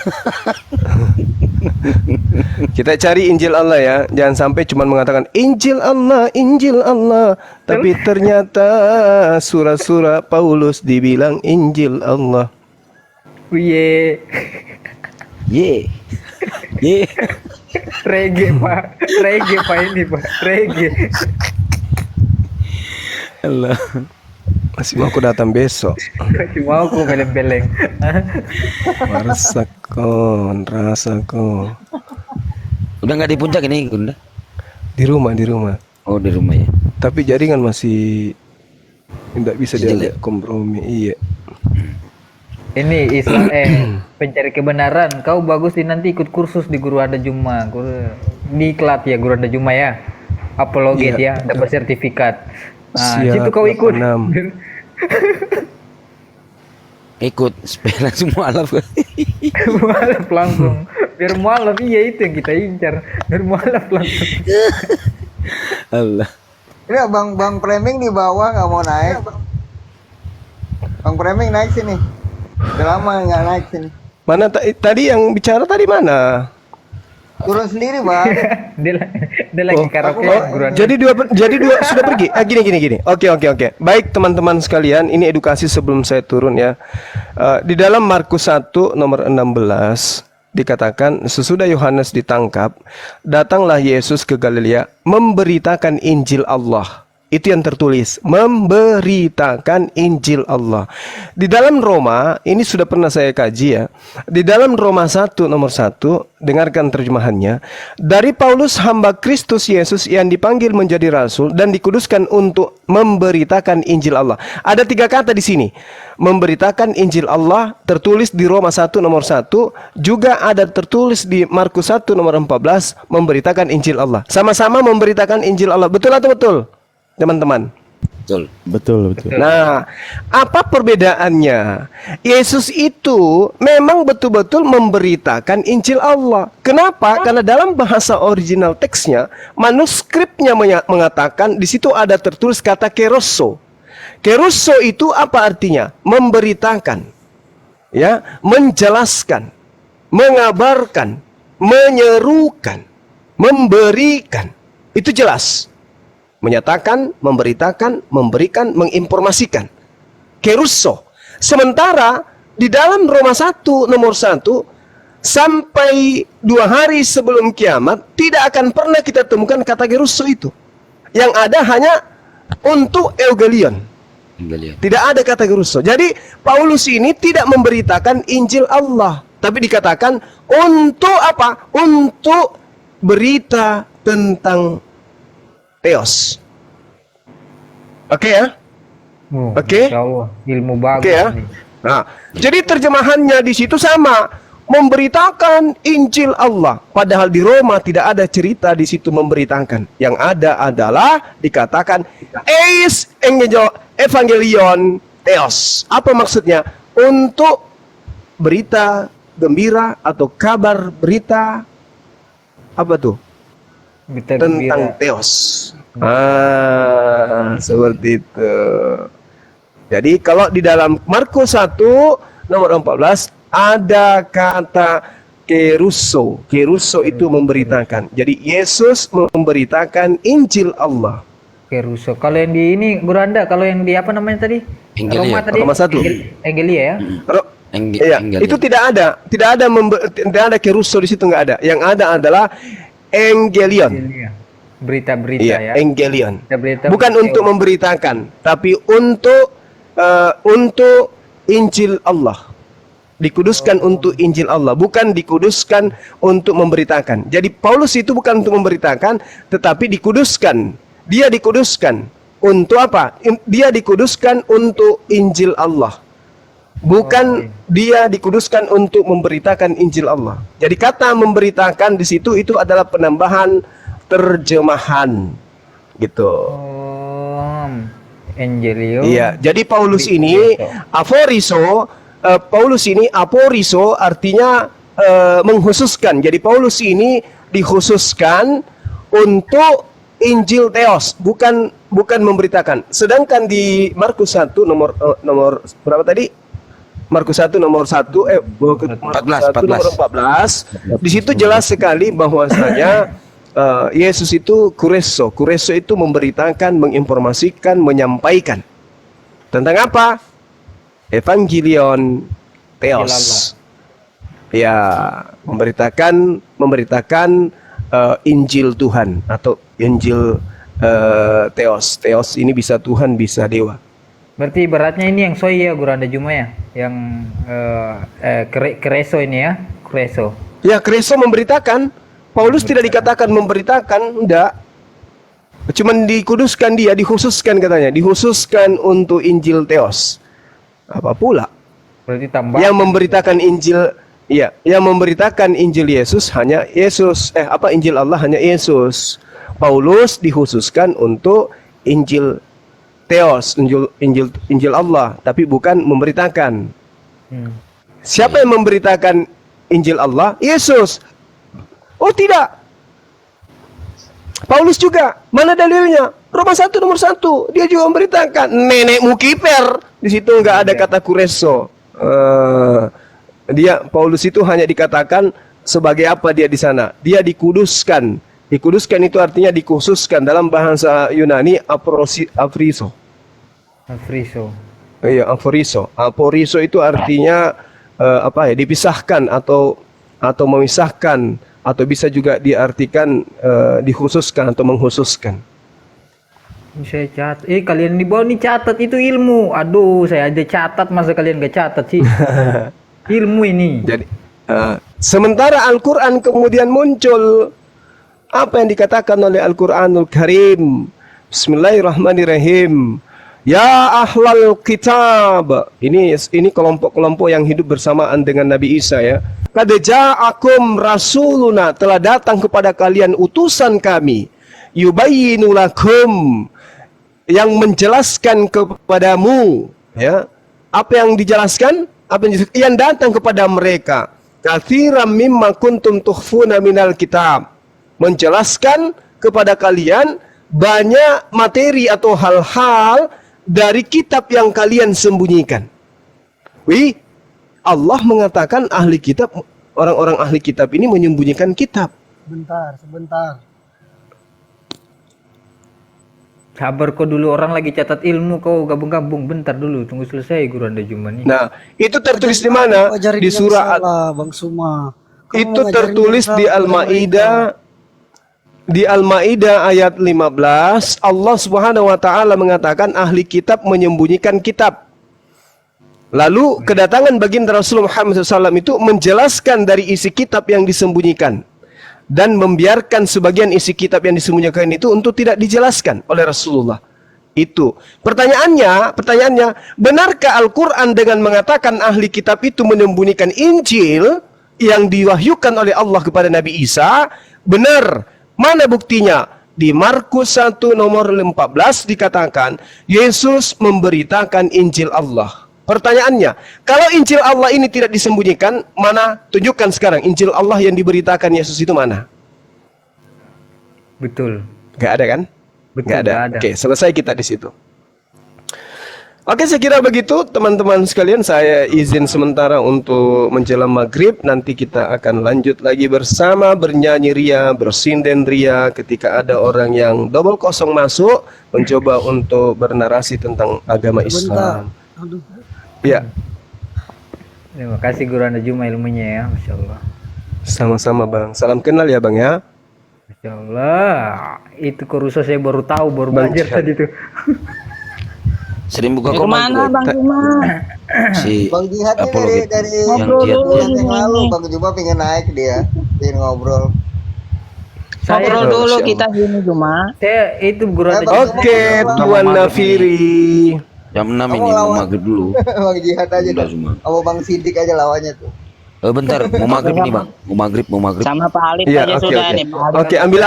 C: Kita cari Injil Allah ya. Jangan sampai cuma mengatakan Injil Allah. Tapi ternyata surah-surah Paulus dibilang Injil Allah.
B: Ye. Reggae pak ini pak. Reggae.
F: Allah.
C: Masih mau aku datang besok.
B: Cuma aku beleng-beleng.
C: Rasakan.
F: Udah nggak di puncak ini, Gunda?
C: Di rumah.
F: Oh, di rumah ya.
C: Tapi jaringan masih tidak bisa
F: Jelek.
C: diajak kompromi. Iya.
B: Ini Israel pencari kebenaran. Kau bagus nanti ikut kursus di Guru Ada Juma. Di Klat ya Guru Ada Juma ya. Apologet
C: Iya.
B: ya, dapat sertifikat. Nah,
C: Siap,
B: situ kau ikut.
C: 86.
F: Ikut supaya langsung mualaf.
B: Mualaf langsung. Biar mualaf, iya itu yang kita incar. Biar mualaf langsung.
F: Allah.
E: Ini Bang Preming di bawah nggak mau naik. Bang Preming naik sini. Udah lama nggak naik sini.
C: Mana tadi yang bicara tadi mana?
E: Turun sendiri bang.
B: Dia lagi karaoke Guru Ada.
C: Jadi dua sudah pergi. Gini. Oke. Baik teman-teman sekalian, ini edukasi sebelum saya turun ya. Di dalam Markus 1 nomor 16 dikatakan sesudah Yohanes ditangkap, datanglah Yesus ke Galilea memberitakan Injil Allah. Itu yang tertulis, memberitakan Injil Allah. Di dalam Roma, ini sudah pernah saya kaji ya. Di dalam Roma 1 nomor 1, dengarkan terjemahannya. Dari Paulus hamba Kristus Yesus yang dipanggil menjadi rasul dan dikuduskan untuk memberitakan Injil Allah. Ada 3 kata di sini. Memberitakan Injil Allah tertulis di Roma 1 nomor 1, juga ada tertulis di Markus 1 nomor 14, memberitakan Injil Allah. Sama-sama memberitakan Injil Allah. Betul atau betul? Teman-teman.
F: Betul.
D: Betul, betul.
C: Nah, apa perbedaannya? Yesus itu memang betul-betul memberitakan Injil Allah. Kenapa? Karena dalam bahasa original teksnya, manuskripnya mengatakan di situ ada tertulis kata kerusso. Kerusso itu apa artinya? Memberitakan, ya, menjelaskan, mengabarkan, menyerukan, memberikan. Itu jelas. Menyatakan, memberitakan, memberikan, menginformasikan. Kerusso. Sementara di dalam Roma 1 nomor 1 sampai 2 hari sebelum kiamat tidak akan pernah kita temukan kata kerusso itu. Yang ada hanya untuk Eugelion. Tidak ada kata kerusso. Jadi Paulus ini tidak memberitakan Injil Allah, tapi dikatakan untuk apa? Untuk berita tentang Theos. Oke ya? Oke.
B: Masya Allah, ilmu bagus.
C: Oke ya?
B: nih.
C: Nah, jadi terjemahannya di situ sama, memberitakan Injil Allah. Padahal di Roma tidak ada cerita di situ memberitakan. Yang ada adalah dikatakan eis evangelion Theos. Apa maksudnya? Untuk berita gembira atau kabar berita apa tuh?
B: Berita
C: Tentang
B: gembira.
C: Theos. Seperti itu. Jadi kalau di dalam Markus 1 nomor 14 ada kata kerusso. Kerusso itu memberitakan. Jadi Yesus memberitakan Injil Allah.
B: Kerusso. Kalau yang di ini Guru Anda, kalau yang di apa namanya tadi?
F: Engelia.
B: Roma tadi.
C: Roma 1.
B: Engelia ya.
C: Iya, itu tidak ada kerusso di situ, nggak ada. Yang ada adalah Evangelion.
B: Engelia. Berita-berita
C: Iya,
B: ya.
C: Evangelion.
B: Berita-berita
C: Bukan untuk memberitakan, tapi untuk Injil Allah. Dikuduskan untuk Injil Allah, bukan dikuduskan untuk memberitakan. Jadi Paulus itu bukan untuk memberitakan, tetapi dikuduskan. Dia dikuduskan untuk apa? Dia dikuduskan untuk Injil Allah. Bukan dia dikuduskan untuk memberitakan Injil Allah. Jadi kata memberitakan di situ itu adalah penambahan terjemahan gitu.
B: Engelio.
C: Iya, jadi Paulus ini aporiso, aporiso artinya mengkhususkan. Jadi Paulus ini dikhususkan untuk Injil Theos, bukan memberitakan. Sedangkan di Markus 1 nomor berapa tadi? Markus 1 nomor 1 Markus 1 nomor 14. Di situ jelas sekali bahwasanya Yesus itu kureso. Kureso itu memberitakan, menginformasikan, menyampaikan. Tentang apa? Evangelion Theos. Ya, memberitakan Injil Tuhan atau Injil Theos. Theos ini bisa Tuhan, bisa dewa.
B: Berarti beratnya ini yang soi ya Guru Anda Juma ya, yang kreso ini ya, kreso.
C: Ya, kreso memberitakan. Paulus tidak dikatakan memberitakan, enggak. Cuman dikuduskan dia, dikhususkan katanya, dikhususkan untuk Injil Theos. Apa pula?
B: Berarti tambah.
C: Yang memberitakan Injil, iya, yang memberitakan Injil Yesus hanya Yesus. Injil Allah hanya Yesus. Paulus dikhususkan untuk Injil Theos, Injil Allah, tapi bukan memberitakan. Siapa yang memberitakan Injil Allah? Yesus. Oh tidak. Paulus juga. Mana dalilnya? Roma 1 nomor 1. Dia juga memberitakan. Nenekmu kiper. Di situ nggak ada kata kureso. Paulus itu hanya dikatakan sebagai apa dia di sana. Dia dikuduskan. Dikuduskan itu artinya dikhususkan. Dalam bahasa Yunani aporiso. Iya, aporiso. Aporiso itu artinya dipisahkan atau memisahkan, atau bisa juga diartikan dikhususkan atau menghususkan.
B: Saya catat. Kalian di bawah nih catat itu ilmu. Aduh, saya aja catat, masa kalian gak catat sih? Ilmu ini.
C: Jadi sementara Al-Quran kemudian muncul apa yang dikatakan oleh Al-Quranul Karim. Bismillahirrahmanirrahim. Ya ahlal kitab. Ini kelompok-kelompok yang hidup bersamaan dengan Nabi Isa ya. Qad ja'akum rasuluna, telah datang kepada kalian utusan kami. Yubayyinu lakum, yang menjelaskan kepadamu ya. Apa yang dijelaskan? Yang datang kepada mereka. Katsiran mimma kuntum tukhfuna minal kitab. Menjelaskan kepada kalian banyak materi atau hal-hal dari kitab yang kalian sembunyikan. Allah mengatakan ahli kitab, orang-orang ahli kitab ini menyembunyikan kitab.
G: Sebentar.
B: Sabar kau dulu, orang lagi catat ilmu, kau gabung-gabung. Bentar dulu, tunggu selesai guru Anda Juma nih.
C: Nah, itu tertulis di mana?
G: Ajarin
C: Di
G: yang
C: surah
G: salah, Bang Suma. Kamu
C: itu
G: ngajarin
C: tertulis
G: yang
C: di
G: salah kepada
C: Al-Maidah. Di Al-Maidah ayat 15, Allah Subhanahu wa taala mengatakan ahli kitab menyembunyikan kitab. Lalu kedatangan baginda Rasulullah Muhammad SAW itu menjelaskan dari isi kitab yang disembunyikan dan membiarkan sebagian isi kitab yang disembunyikan itu untuk tidak dijelaskan oleh Rasulullah. Itu pertanyaannya, benarkah Al-Quran dengan mengatakan ahli kitab itu menyembunyikan Injil yang diwahyukan oleh Allah kepada Nabi Isa? Benar. Mana buktinya? Di Markus 1 nomor 14 dikatakan Yesus memberitakan Injil Allah. Pertanyaannya, kalau Injil Allah ini tidak disembunyikan, mana? Tunjukkan sekarang Injil Allah yang diberitakan Yesus itu mana?
B: Betul.
C: Gak ada kan?
B: Betul,
C: Gak ada.
B: gak ada.
C: Oke, selesai kita di situ. Oke, saya kira begitu teman-teman sekalian. Saya izin sementara untuk menjelang maghrib. Nanti kita akan lanjut lagi bersama bernyanyi ria, bersinden ria ketika ada orang yang double kosong masuk mencoba untuk bernarasi tentang agama Islam.
G: Aduh.
C: Ya,
B: Terima kasih guru Anda Juma ilmunya ya, Masya Allah.
C: sama-sama Bang. Salam kenal ya Bang ya.
B: Masya Allah. Itu kursus saya baru tahu, baru
C: Bang
B: belajar
C: Jihad.
B: tadi tuh.
F: Sering buka
H: Ke
F: komen
H: mana
F: tuh.
H: Bang Juma?
F: Si
E: Bang Jihad ini
F: apologet
E: dari
F: yang
H: Ngobrol
F: jihad
H: dulu.
E: bulan yang lalu Bang Juma pengen naik dia, pengen ngobrol.
H: Ngobrol
C: Oh,
H: dulu
C: Masya
H: kita sini Juma.
B: Saya itu guru Anda
E: Bang,
B: Juma.
C: Oke, Tuan Nafiri.
F: jam 6
E: Kamu
F: ini mau
E: lawan.
F: maghrib dulu.
E: Bang Jihad aja
F: Udah
E: dah.
F: semua.
E: Sama Bang Sidik aja lawannya tuh.
F: Bentar, mau maghrib ini Bang. Mau maghrib.
H: Sama Pak Alif
C: Iya,
H: aja
C: oke,
H: sudah
C: oke.
H: nih. Pak Alif.
C: Oke, ambil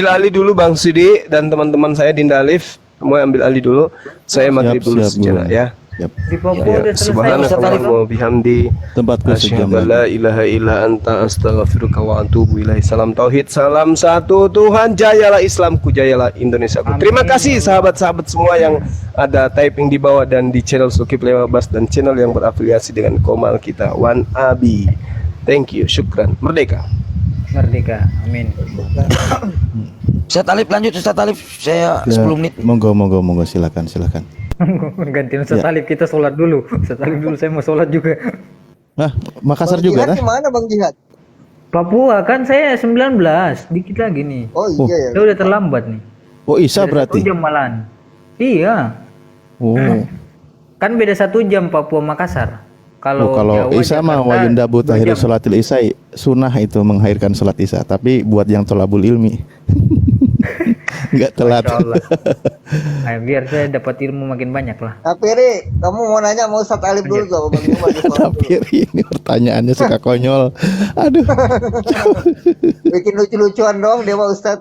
C: alih dulu Bang Sidi dan teman-teman saya Dinda Alif. Semua ambil alih dulu. Saya maghrib dulu sejenak
D: Guru.
C: ya.
D: Yap.
B: Di Papua
C: Ya,
B: udah selesai.
C: subhanakallahumma wa bihamdi
D: Tempatku
C: asyhadu
D: sejam
C: an
D: lagi.
C: la ilaha illa anta astaghfiruka wa atubu ilaih. Salam tauhid, salam satu Tuhan, jayalah Islamku, jayalah Indonesiaku. Terima kasih sahabat-sahabat semua yang ada typing di bawah dan di channel Zulkifli Abbas dan channel yang berafiliasi dengan Komal kita Wan Abi. Thank you, syukran. Merdeka.
B: Merdeka. Amin.
F: Ustaz Alif lanjut Ustaz Alif. Saya
D: Ya,
F: 10 menit.
D: Monggo, silakan.
B: Gantiin Ustaz Alif, kita sholat dulu. Ustaz Alif dulu, saya mau sholat juga.
D: Nah, Makassar
E: Bang
D: juga
E: Jihad
D: dah.
E: di mana Bang Jihad?
B: Papua kan saya 19, dikit lagi nih.
E: Oh iya ya.
B: Saya udah terlambat nih.
D: Oh, Isa
B: Beda
D: berarti.
B: 1 jam malahan. Iya.
D: Oh.
B: Kan beda 1 jam Papua Makassar. Kalau
D: Kalau
B: Jawa,
D: Isa mah
B: Jakarta,
D: wayunda bu
B: 2
D: tahir
B: jam.
D: sholatil Isa sunnah itu mengakhirkan sholat Isa, tapi buat yang tolabul ilmi nggak telat.
B: Masya Allah. Nah, biar saya dapat ilmu makin banyak lah.
E: Tapi Ri, kamu mau nanya mau Ustaz Alif dulu tuh Bang Juma di sholat
D: Tapi
E: dulu.
D: ini pertanyaannya suka konyol. Aduh.
E: Bikin lucu-lucuan dong dia mah Ustaz.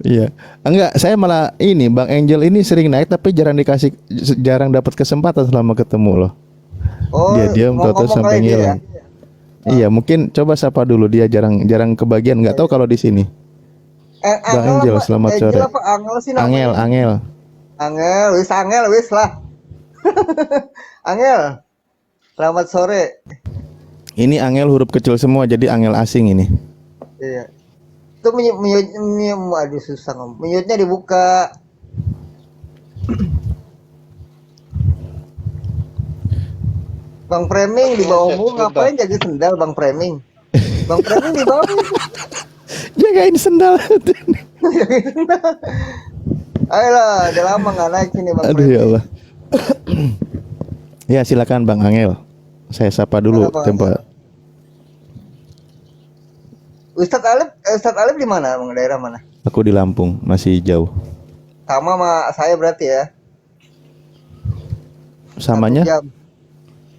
D: Iya. Enggak, saya malah ini Bang Angel ini sering naik tapi jarang dapat kesempatan selama ketemu loh.
E: Oh,
D: Dia diam
E: mau
D: tahu
E: ngomong
D: sampai
E: kali dia
D: ngilang. Iya, mungkin coba sapa dulu, dia jarang kebagian, nggak tahu kalau di sini. Bang Angel, selamat sore.
E: Apa? Angel sih namanya.
D: Angel.
E: Angel wis lah. Angel. Selamat sore.
D: Ini Angel huruf kecil semua, jadi Angel asing ini.
E: Iya. Itu aduh susah ngomong. Mute-nya dibuka. Bang Preming di bawahmu ngapain jaga sendal Bang Preming? Bang Preming di bawah.
D: Jagain sendal.
E: Ayolah, udah lama nggak naik sini Bang
D: Aduh ya
E: Freddy.
D: Allah. Ya silakan Bang Angel. Saya sapa dulu
E: Halo, Bang.
D: tempat.
E: Ustadz Alif di mana? Bang, daerah mana?
D: Aku di Lampung, masih jauh.
E: Sama saya berarti ya.
D: Samanya?
E: 1 jam.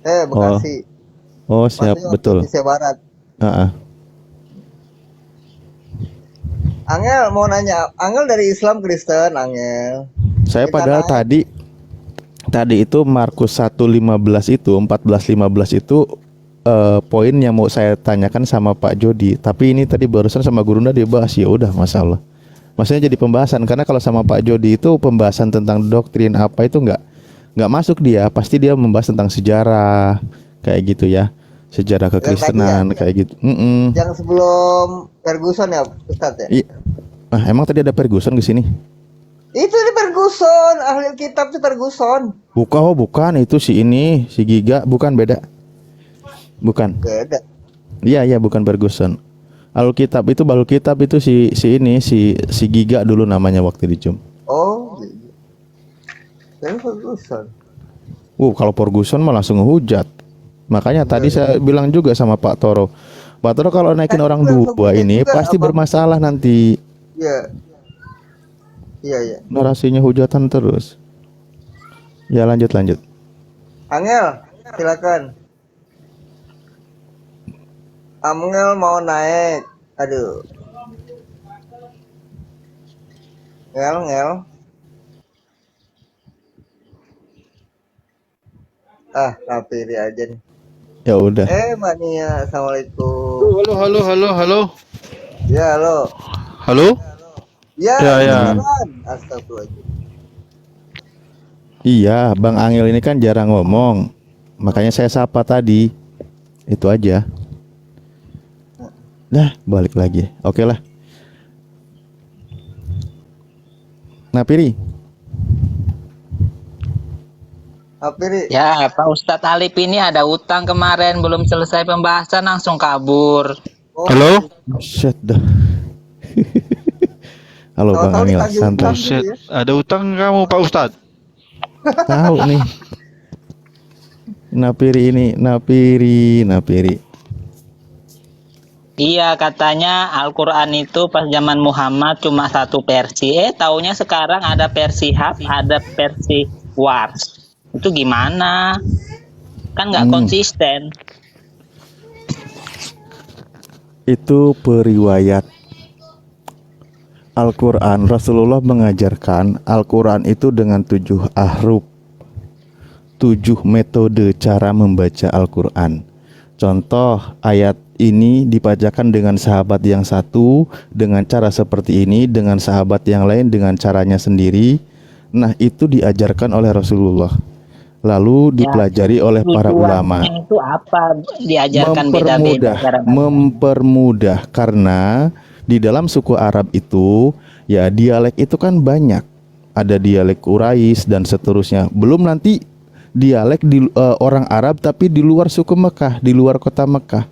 E: Bekasi.
D: Oh, siap,
E: Maksudnya
D: betul.
E: Indonesia Barat.
D: Heeh.
E: Angel mau nanya, Angel dari Islam Kristen, Angel.
D: Saya
E: Kita
D: padahal
E: naik.
D: tadi itu Markus 1:15 itu 14:15 itu poin yang mau saya tanyakan sama Pak Jody. Tapi ini tadi barusan sama Gurunda dibahas, ya udah masalah. Maksudnya jadi pembahasan karena kalau sama Pak Jody itu pembahasan tentang doktrin apa itu nggak masuk dia. Pasti dia membahas tentang sejarah kayak gitu ya. Sejarah kekristenan
E: tadi ya?
D: kayak gitu. Mm-mm.
E: Yang sebelum Ferguson ya, Ustadz ya?
D: Emang tadi ada Ferguson ke sini?
E: Itu di Ferguson, ahli kitab itu Ferguson.
D: Bukan itu si Giga, bukan beda. Bukan.
E: Beda.
D: Iya bukan Ferguson. Alkitab itu si Giga dulu namanya waktu di Jum.
E: Oh, gitu. Dari Ferguson.
D: Kalau Ferguson mah langsung hujat. Makanya tadi saya bilang juga sama Pak Toro. Pak Toro kalau naikin orang dua ini pasti bermasalah nanti.
E: Iya.
D: Narasinya hujatan terus. Ya lanjut.
E: Angel, silakan. Angel mau naik. Aduh. Ngel. Rapiri aja nih.
D: Ya udah.
E: Mbak Nia, assalamualaikum.
I: Halo.
E: Ya, halo.
I: Halo?
E: Ya. Beneran. Astagfirullahaladzim.
D: Iya, Bang Angel ini kan jarang ngomong. Makanya saya sapa tadi. Itu aja. Nah, balik lagi. Oke lah. Napiri.
H: Ya, Pak Ustadz Alif ini ada utang kemarin, belum selesai pembahasan langsung kabur.
I: Halo?
D: Shit dah. Halo Bang Angel, santai.
I: Buset, ada utang kamu Pak Ustadz?
D: Tahu nih. Napiri.
H: Iya, katanya Al-Quran itu pas zaman Muhammad cuma 1 versi. Taunya sekarang ada versi Hafs, ada versi Wars. Itu gimana? Kan nggak konsisten.
D: Itu periwayat Al-Quran. Rasulullah mengajarkan Al-Quran itu dengan 7 ahruf, 7 metode cara membaca Al-Quran. Contoh ayat ini dibacakan dengan sahabat yang satu dengan cara seperti ini, dengan sahabat yang lain dengan caranya sendiri. Nah, itu diajarkan oleh Rasulullah. Lalu dipelajari oleh para ulama.
H: Itu apa? Diajarkan beda-beda cara
D: mempermudah karena di dalam suku Arab itu ya dialek itu kan banyak. Ada dialek Quraisy dan seterusnya. Belum nanti dialek di orang Arab tapi di luar suku Mekah, di luar kota Mekah.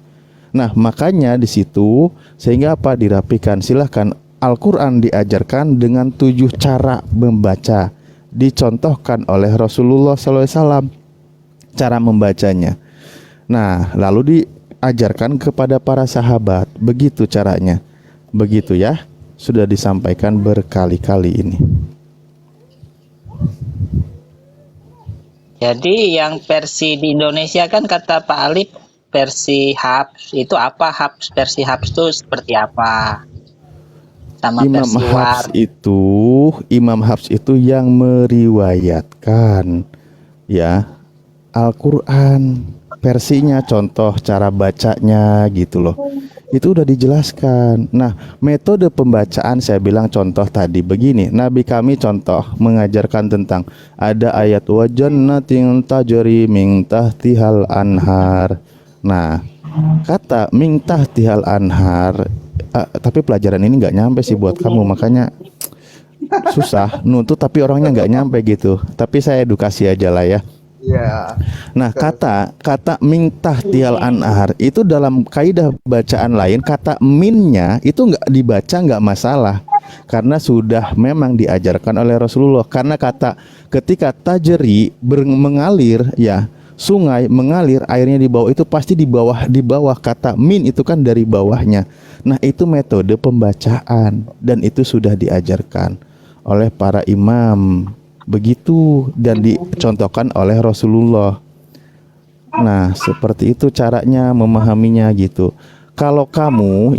D: Nah, makanya di situ sehingga apa dirapikan. Silahkan Al-Quran diajarkan dengan 7 cara membaca. Dicontohkan oleh Rasulullah SAW cara membacanya. Nah, lalu diajarkan kepada para sahabat. Begitu caranya. Begitu ya. Sudah disampaikan berkali-kali ini.
H: Jadi yang versi di Indonesia kan kata Pak Alif versi Hafs. Itu apa Hafs? Versi Hafs itu seperti apa? Sama
D: Imam Hafs itu yang meriwayatkan ya Al-Quran versinya, contoh cara bacanya gitu loh. Itu udah dijelaskan. Nah, metode pembacaan saya bilang contoh tadi begini. Nabi kami contoh mengajarkan tentang ada ayat wa jannatin tajri min tahtihal anhar. Nah, kata min tahtihal anhar tapi pelajaran ini nggak nyampe sih buat kamu, makanya susah nuntut tapi orangnya nggak nyampe gitu. Tapi saya edukasi aja lah ya.
E: Iya.
D: Nah, kata min tahtiyal anhar itu dalam kaidah bacaan lain, kata minnya itu nggak dibaca nggak masalah karena sudah memang diajarkan oleh Rasulullah. Karena kata ketika tajri mengalir ya, sungai mengalir airnya di bawah itu pasti di bawah kata min itu kan dari bawahnya. Nah, itu metode pembacaan dan itu sudah diajarkan oleh para imam. Begitu dan dicontohkan oleh Rasulullah. Nah, seperti itu caranya memahaminya gitu. Kalau kamu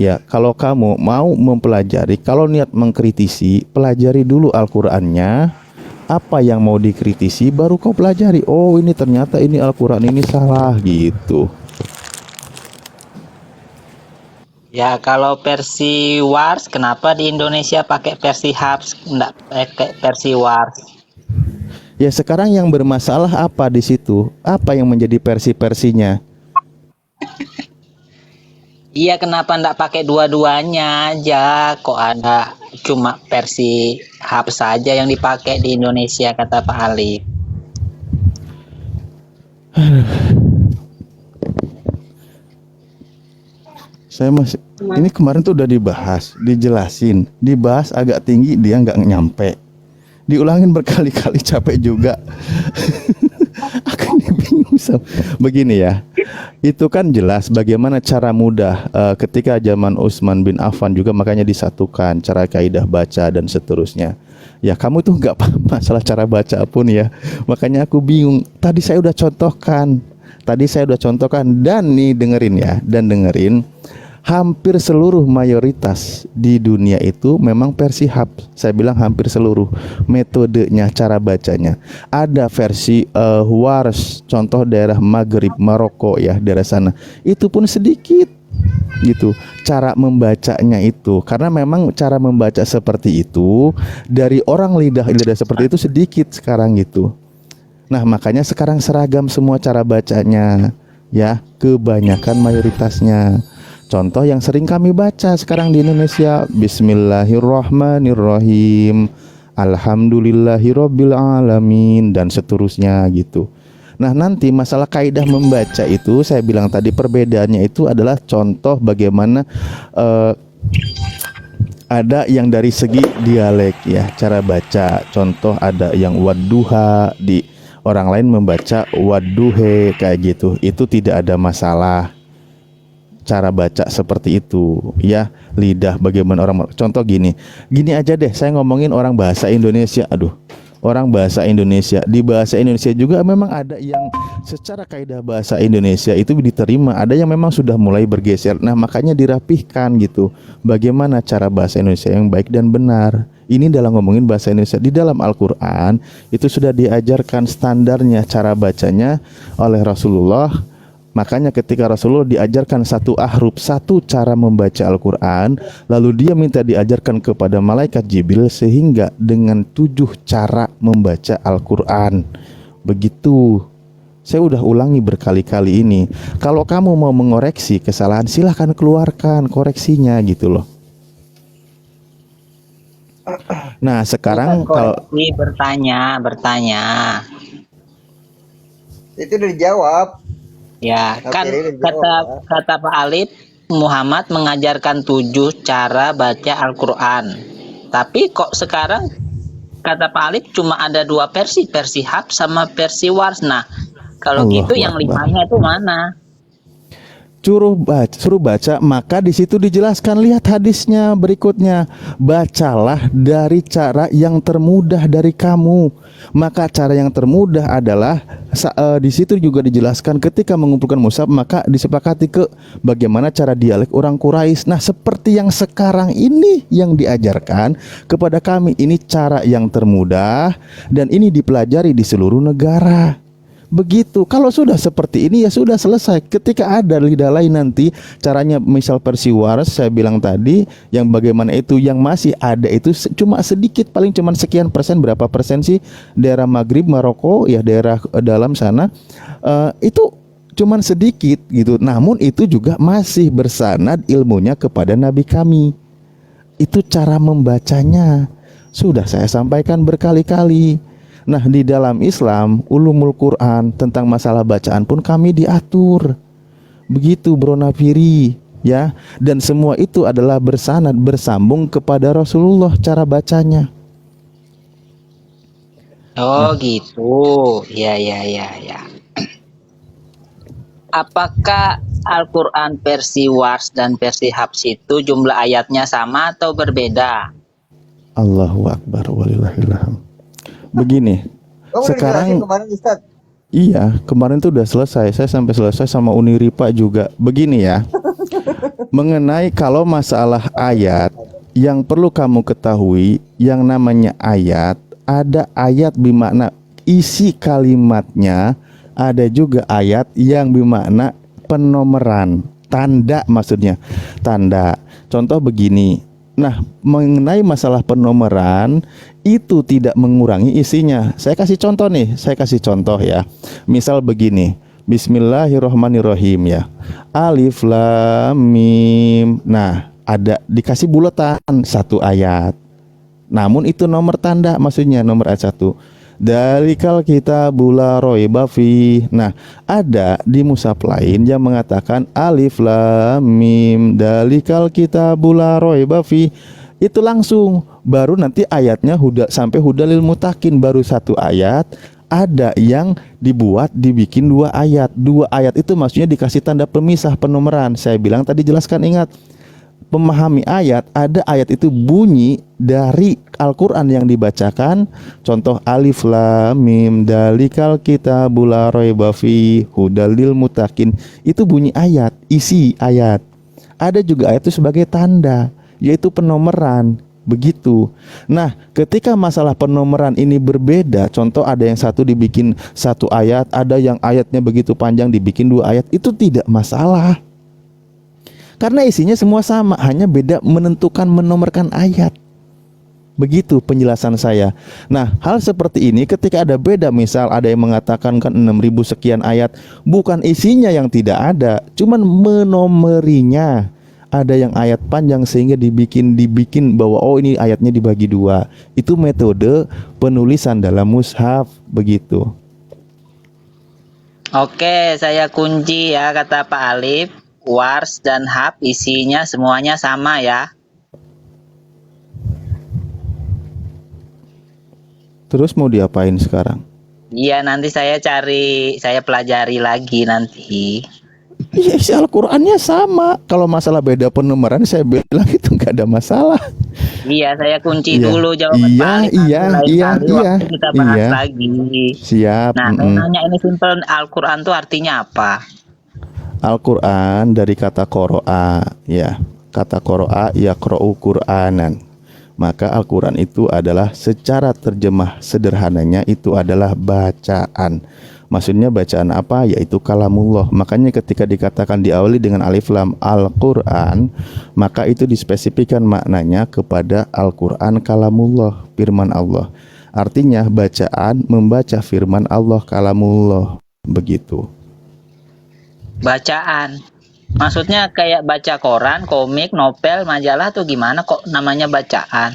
D: mau mempelajari, kalau niat mengkritisi, pelajari dulu Al-Qur'annya. Apa yang mau dikritisi baru kau pelajari. Oh, ini ternyata ini Al-Qur'an ini salah gitu.
H: Ya kalau versi Wars, kenapa di Indonesia pakai versi Hafs, enggak pakai versi Wars?
D: Ya sekarang yang bermasalah apa di situ? Apa yang menjadi versi-versinya?
H: Iya, kenapa enggak pakai dua-duanya aja? Kok ada cuma versi Hafs saja yang dipakai di Indonesia, kata Pak Ali.
D: Saya masih ini kemarin tuh udah dibahas, dijelasin, dibahas agak tinggi dia nggak nyampe. Diulangin berkali-kali capek juga. Aku ini bingung begini ya. Itu kan jelas bagaimana cara mudah ketika zaman Utsman bin Affan juga makanya disatukan cara kaidah baca dan seterusnya. Ya kamu tuh nggak paham masalah cara baca pun ya. Makanya aku bingung. Tadi saya udah contohkan dan nih dengerin. Hampir seluruh mayoritas di dunia itu memang versi Hafs. Saya bilang hampir seluruh metodenya, cara bacanya. Ada versi Wars, contoh daerah Maghrib, Maroko ya, daerah sana. Itu pun sedikit gitu cara membacanya itu, karena memang cara membaca seperti itu dari orang lidah seperti itu sedikit sekarang gitu. Nah, makanya sekarang seragam semua cara bacanya ya, kebanyakan mayoritasnya. Contoh yang sering kami baca sekarang di Indonesia, Bismillahirrahmanirrahim, Alhamdulillahirabbil alamin dan seterusnya gitu. Nah, nanti masalah kaidah membaca itu saya bilang tadi perbedaannya itu adalah contoh bagaimana ada yang dari segi dialek ya, cara baca. Contoh ada yang wadduha, di orang lain membaca wadduhe kayak gitu. Itu tidak ada masalah. Cara baca seperti itu ya, lidah bagaimana orang. Contoh gini aja deh, saya ngomongin orang bahasa Indonesia. Orang bahasa Indonesia, di bahasa Indonesia juga memang ada yang secara kaidah bahasa Indonesia itu diterima, ada yang memang sudah mulai bergeser. Nah, makanya dirapihkan gitu, bagaimana cara bahasa Indonesia yang baik dan benar. Ini dalam ngomongin bahasa Indonesia. Di dalam Al-Quran itu sudah diajarkan standarnya cara bacanya oleh Rasulullah. Makanya ketika Rasulullah diajarkan satu ahruf, satu cara membaca Al-Quran, lalu dia minta diajarkan kepada malaikat Jibril sehingga dengan 7 cara membaca Al-Quran. Begitu. Saya udah ulangi berkali-kali ini. Kalau kamu mau mengoreksi kesalahan, silahkan keluarkan koreksinya gitu loh. Nah sekarang kalau
H: bertanya.
E: Itu udah dijawab.
H: Ya, kan kata Pak Alif, Muhammad mengajarkan 7 cara baca Al-Quran. Tapi kok sekarang kata Pak Alif cuma ada 2 versi Hafs sama versi Wars. Nah, kalau gitu yang 5-nya itu mana?
D: suruh baca, maka di situ dijelaskan, lihat hadisnya berikutnya, bacalah dari cara yang termudah dari kamu. Maka cara yang termudah adalah di situ juga dijelaskan ketika mengumpulkan mushaf maka disepakati ke bagaimana cara dialek orang Quraisy. Nah, seperti yang sekarang ini yang diajarkan kepada kami, ini cara yang termudah dan ini dipelajari di seluruh negara. Begitu. Kalau sudah seperti ini ya sudah selesai. Ketika ada lidah lain nanti caranya misal versi Wars saya bilang tadi, yang bagaimana itu yang masih ada itu cuma sedikit, paling cuma sekian persen, berapa persen sih daerah Maghrib Maroko ya, daerah dalam sana itu cuman sedikit gitu. Namun itu juga masih bersanad ilmunya kepada Nabi kami. Itu cara membacanya. Sudah saya sampaikan berkali-kali. Nah, di dalam Islam, ulumul Quran tentang masalah bacaan pun kami diatur. Begitu Bro Nafiri, ya. Dan semua itu adalah bersanad, bersambung kepada Rasulullah cara bacanya.
H: Oh gitu, ya ya ya ya. Apakah Al-Quran versi Wars dan versi Hafs itu jumlah ayatnya sama atau berbeda?
D: Allahu Akbar walillahilham. Begini,
E: Oh, udah dijelasin
D: sekarang
E: kemarin Ustaz.
D: iya, kemarin tuh udah selesai. Saya sampai selesai sama Uniripa juga. Begini ya. Mengenai kalau masalah ayat, yang perlu kamu ketahui, yang namanya ayat, ada ayat bermakna isi kalimatnya, ada juga ayat yang bermakna penomoran, tanda maksudnya. Tanda. Contoh begini. Nah, mengenai masalah penomoran itu tidak mengurangi isinya. Saya kasih contoh nih, ya. Misal begini. Bismillahirrohmanirrohim ya. Alif lam mim. Nah, ada dikasih bulatan satu ayat. Namun itu nomor tanda, maksudnya nomor ayat 1. Dalikal kitabul la raiba fi. Nah, ada di mushaf lain yang mengatakan alif lam mim dalikal kitabul la raiba fi. Itu langsung, baru nanti ayatnya sampai hudalil mutakin, baru satu ayat. Ada yang dibikin 2 ayat. 2 ayat itu maksudnya dikasih tanda pemisah, penomoran. Saya bilang tadi, jelaskan, ingat. Memahami ayat, ada ayat itu bunyi dari Al-Quran yang dibacakan. Contoh alif lam mim dalikal kitabul la raiba fi hudal lil muttaqin. Itu bunyi ayat, isi ayat. Ada juga ayat itu sebagai tanda, yaitu penomoran. Begitu. Nah, ketika masalah penomoran ini berbeda, contoh ada yang satu dibikin 1 ayat, ada yang ayatnya begitu panjang dibikin 2 ayat, itu tidak masalah. Karena isinya semua sama, hanya beda menentukan menomorkan ayat. Begitu penjelasan saya. Nah, hal seperti ini ketika ada beda, misal ada yang mengatakan kan 6.000 sekian ayat, bukan isinya yang tidak ada, cuman menomorinya. Ada yang ayat panjang sehingga dibikin bahwa oh ini ayatnya dibagi 2. Itu metode penulisan dalam mushaf, begitu.
H: Oke, saya kunci ya, kata Pak Alif. Wars dan Hafs isinya semuanya sama ya.
D: Terus mau diapain sekarang?
H: Iya, nanti saya pelajari lagi nanti.
D: Iya, isi Al-Qur'annya sama. Kalau masalah beda penomoran, saya bilang itu nggak ada masalah.
H: Iya, saya kunci
D: Iya.
H: dulu jawaban
D: Iya,
H: Pak Alif.
D: iya,
H: Lain
D: iya,
H: kali
D: iya,
H: waktu kita bahas
D: iya.
H: lagi.
D: Siap.
H: Nah, saya nanya ini simple, Al-Quran itu artinya apa?
D: Al-Qur'an dari kata qoro'a, ya. Kata qoro'a yaqra'u Qur'anan. Maka Al-Qur'an itu adalah, secara terjemah sederhananya itu adalah bacaan. Maksudnya bacaan apa? Yaitu kalamullah. Makanya ketika dikatakan diawali dengan alif lam Al-Qur'an, maka itu dispesifikan maknanya kepada Al-Qur'an kalamullah, firman Allah. Artinya bacaan membaca firman Allah, kalamullah. Begitu.
H: Bacaan. Maksudnya kayak baca koran, komik, novel, majalah tuh gimana kok namanya bacaan?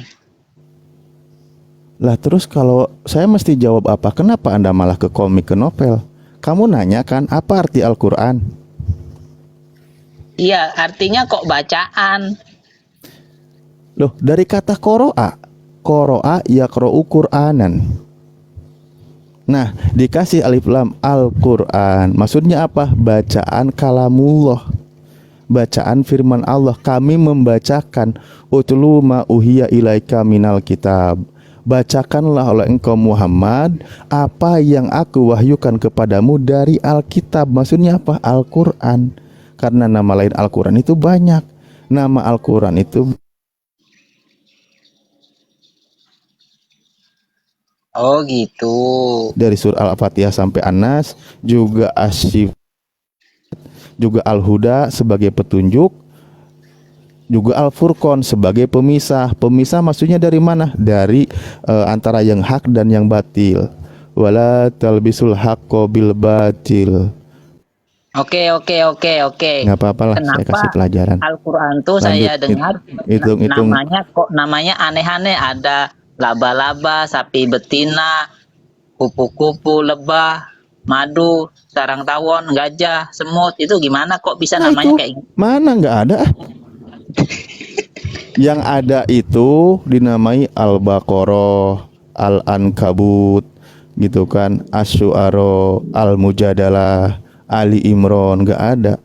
D: Lah terus kalau saya mesti jawab apa? Kenapa Anda malah ke komik, ke novel? Kamu nanya kan apa arti Al-Qur'an?
H: Iya, artinya kok bacaan.
D: Loh, dari kata qoro'a. Qoro'a yaqra'u Qur'anan. Nah, dikasih alif lam Al-Qur'an. Maksudnya apa? Bacaan kalamullah. Bacaan firman Allah. Kami membacakan utlu ma uhiya ilaika minal kitab. Bacakanlah oleh engkau Muhammad apa yang aku wahyukan kepadamu dari Alkitab. Maksudnya apa? Al-Qur'an. Karena nama lain Al-Qur'an itu banyak. Nama Al-Qur'an itu
H: Oh gitu.
D: dari surah Al-Fatihah sampai An-Nas, juga Asyif, juga Al-Huda sebagai petunjuk, juga Al-Furqan sebagai pemisah. Pemisah maksudnya dari mana? Dari antara yang hak dan yang batil. Wala talbisul haqqo bil batil.
H: Oke.
D: Nggak apa-apa lah, saya kasih pelajaran.
H: Al-Quran tuh
D: Lanjut,
H: saya dengar
D: hitung.
H: namanya aneh-aneh, ada laba-laba, sapi betina, kupu-kupu, lebah, madu, sarang tawon, gajah, semut, itu gimana kok bisa
D: Nah
H: namanya
D: itu
H: kayak gitu?
D: mana nggak ada. Yang ada itu dinamai Al-Baqarah, Al-Ankabut, gitu kan, Asy-Syu'ara, Al-Mujadalah, Ali Imron, nggak ada.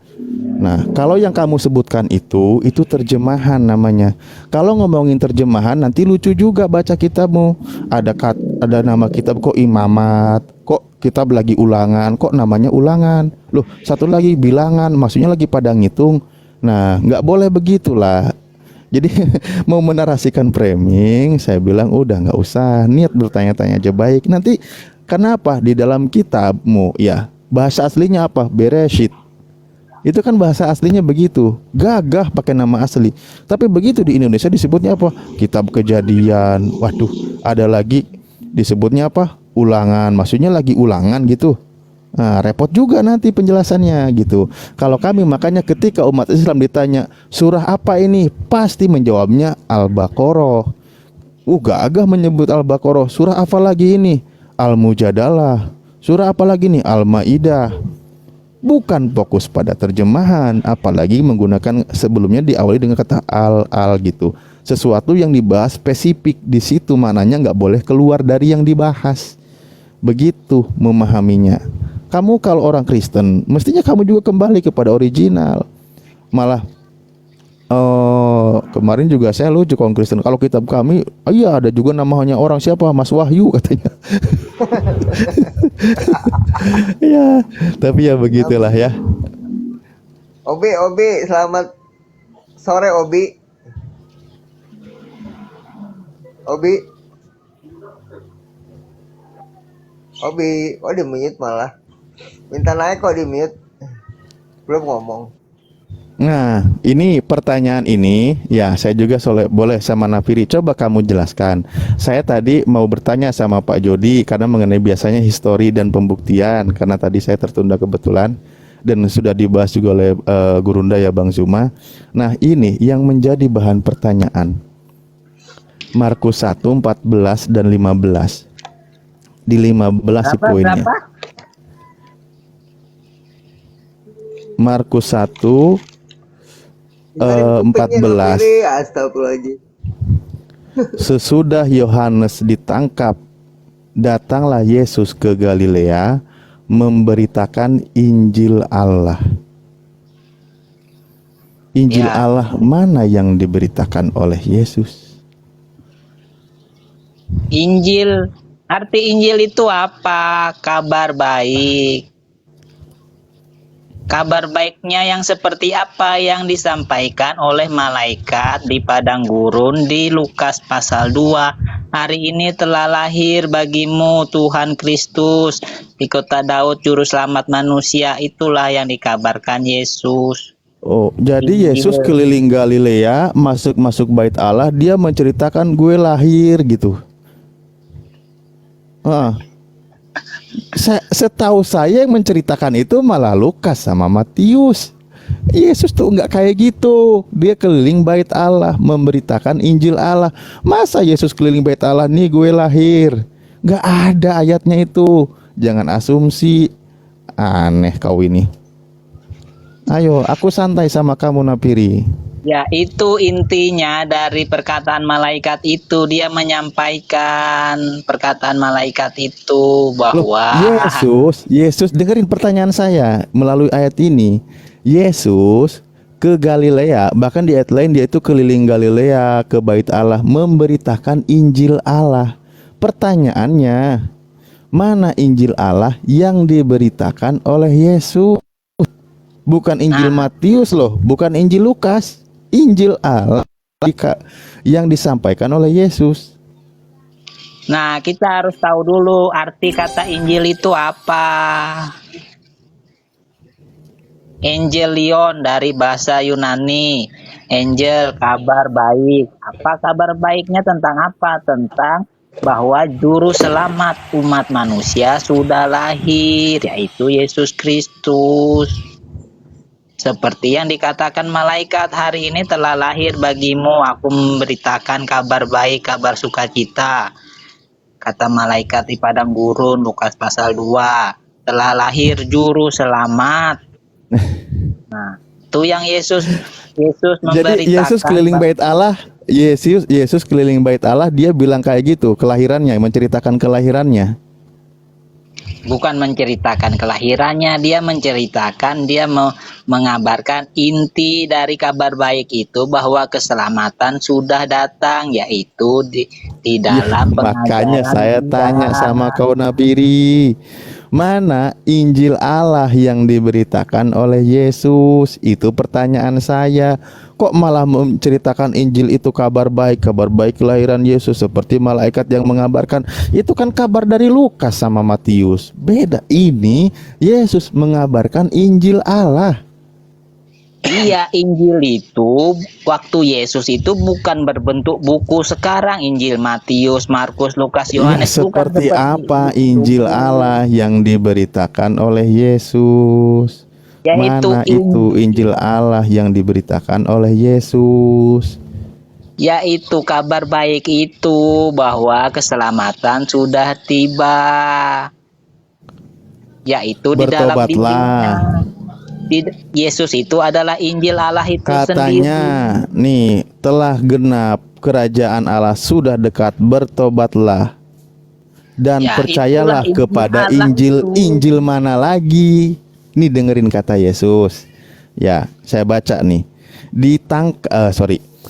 D: Nah, kalau yang kamu sebutkan itu terjemahan namanya. Kalau ngomongin terjemahan nanti lucu juga baca kitabmu. Ada nama kitab kok Imamat, kok kitab lagi ulangan, kok namanya ulangan. Loh, satu lagi bilangan, maksudnya lagi pada ngitung. Nah, nggak boleh begitulah. Jadi mau menarasikan framing, saya bilang udah nggak usah, niat bertanya-tanya aja baik. Nanti kenapa di dalam kitabmu ya bahasa aslinya apa? Bereshit. Itu kan bahasa aslinya begitu, gagah pakai nama asli. Tapi begitu di Indonesia disebutnya apa? Kitab Kejadian. Waduh, ada lagi disebutnya apa? Ulangan. Maksudnya lagi ulangan gitu. Nah, repot juga nanti penjelasannya gitu. Kalau kami makanya ketika umat Islam ditanya surah apa ini, pasti menjawabnya Al-Baqarah. Gagah menyebut Al-Baqarah. Surah apa lagi ini? Al-Mujadalah. Surah apa lagi nih? Al-Maidah. Bukan fokus pada terjemahan, apalagi menggunakan sebelumnya diawali dengan kata al gitu. Sesuatu yang dibahas spesifik di situ, mananya nggak boleh keluar dari yang dibahas. Begitu memahaminya. Kamu kalau orang Kristen, mestinya kamu juga kembali kepada original. Malah kemarin juga saya lucu kalau Kristen. Kalau kitab kami, iya ada juga namanya orang siapa Mas Wahyu katanya. Ya, tapi ya begitulah ya.
E: Obi, selamat sore Obi. Oh di mute malah. Minta naik kok di mute. Belum ngomong.
D: Nah, ini pertanyaan ini ya saya juga boleh sama Nafiri. Coba kamu jelaskan. Saya tadi mau bertanya sama Pak Jody karena mengenai biasanya histori dan pembuktian, karena tadi saya tertunda kebetulan dan sudah dibahas juga oleh Gurunda ya Bang Zuma. Nah, ini yang menjadi bahan pertanyaan. Markus 1, 14 dan 15. Di 15 sih poinnya. Markus 1 14.
E: Astagfirullahaladzim.
D: Sesudah Yohanes ditangkap, datanglah Yesus ke Galilea memberitakan Injil Allah. Injil Allah mana yang diberitakan oleh Yesus?
H: Injil, arti Injil itu apa? Kabar baik. Kabar baiknya yang seperti apa yang disampaikan oleh malaikat di padang gurun di Lukas pasal 2. Hari ini telah lahir bagimu Tuhan Kristus di kota Daud juru selamat manusia. Itulah yang dikabarkan Yesus.
D: Oh, jadi Yesus keliling Galilea, masuk bait Allah, dia menceritakan gue lahir gitu. Setahu saya yang menceritakan itu malah Lukas sama Matius. Yesus tuh nggak kayak gitu. Dia keliling bait Allah, memberitakan Injil Allah. Masa Yesus keliling bait Allah, nih gue lahir? Nggak ada ayatnya itu. Jangan asumsi. Aneh kau ini. Ayo, aku santai sama kamu Napiri.
H: Ya, itu intinya dari perkataan malaikat itu. Dia menyampaikan perkataan malaikat itu bahwa
D: Yesus dengerin pertanyaan saya melalui ayat ini. Yesus ke Galilea, bahkan di ayat lain dia itu keliling Galilea ke bait Allah memberitakan Injil Allah. Pertanyaannya, mana Injil Allah yang diberitakan oleh Yesus? Bukan Injil Matius loh, bukan Injil Lukas. Injil Allah yang disampaikan oleh Yesus.
H: Nah, kita harus tahu dulu arti kata Injil itu apa. Angelion dari bahasa Yunani. Angel, kabar baik. Apa kabar baiknya tentang apa? Tentang bahwa juru selamat umat manusia sudah lahir, yaitu Yesus Kristus. Seperti yang dikatakan malaikat, hari ini telah lahir bagimu, aku memberitakan kabar baik, kabar sukacita. kata malaikat di padang gurun Lukas pasal 2, telah lahir juru selamat. Nah, itu yang Yesus
D: Jadi
H: memberitakan.
D: Yesus keliling bait Allah, Yesus keliling bait Allah, dia bilang kayak gitu, kelahirannya, menceritakan kelahirannya.
H: Bukan menceritakan kelahirannya, dia menceritakan, dia mengabarkan inti dari kabar baik itu bahwa keselamatan sudah datang, yaitu di dalam
D: Makanya
H: pengajaran
D: saya tanya sama kau Nabiri, mana Injil Allah yang diberitakan oleh Yesus? Itu pertanyaan saya. Kok malah menceritakan Injil itu kabar baik kelahiran Yesus seperti malaikat yang mengabarkan? Itu kan kabar dari Lukas sama Matius. Beda, ini Yesus mengabarkan Injil Allah.
H: Iya, Injil itu waktu Yesus itu bukan berbentuk buku sekarang, Injil Matius, Markus, Lukas,
D: Ya,
H: Yohanes. Bukan
D: seperti apa Injil Allah yang diberitakan oleh Yesus?
H: Yaitu
D: Mana itu Injil Allah yang diberitakan oleh Yesus?
H: Yaitu kabar baik itu bahwa keselamatan sudah tiba. Yaitu di dalam
D: Bertobatlah.
H: Yesus itu adalah Injil Allah itu
D: Katanya
H: sendiri.
D: nih, telah genap, kerajaan Allah sudah dekat, bertobatlah dan
H: Ya,
D: percayalah
H: itulah Injil
D: kepada
H: Allah
D: Injil.
H: itu.
D: Injil mana lagi? Nih dengerin kata Yesus. Ya, saya baca nih.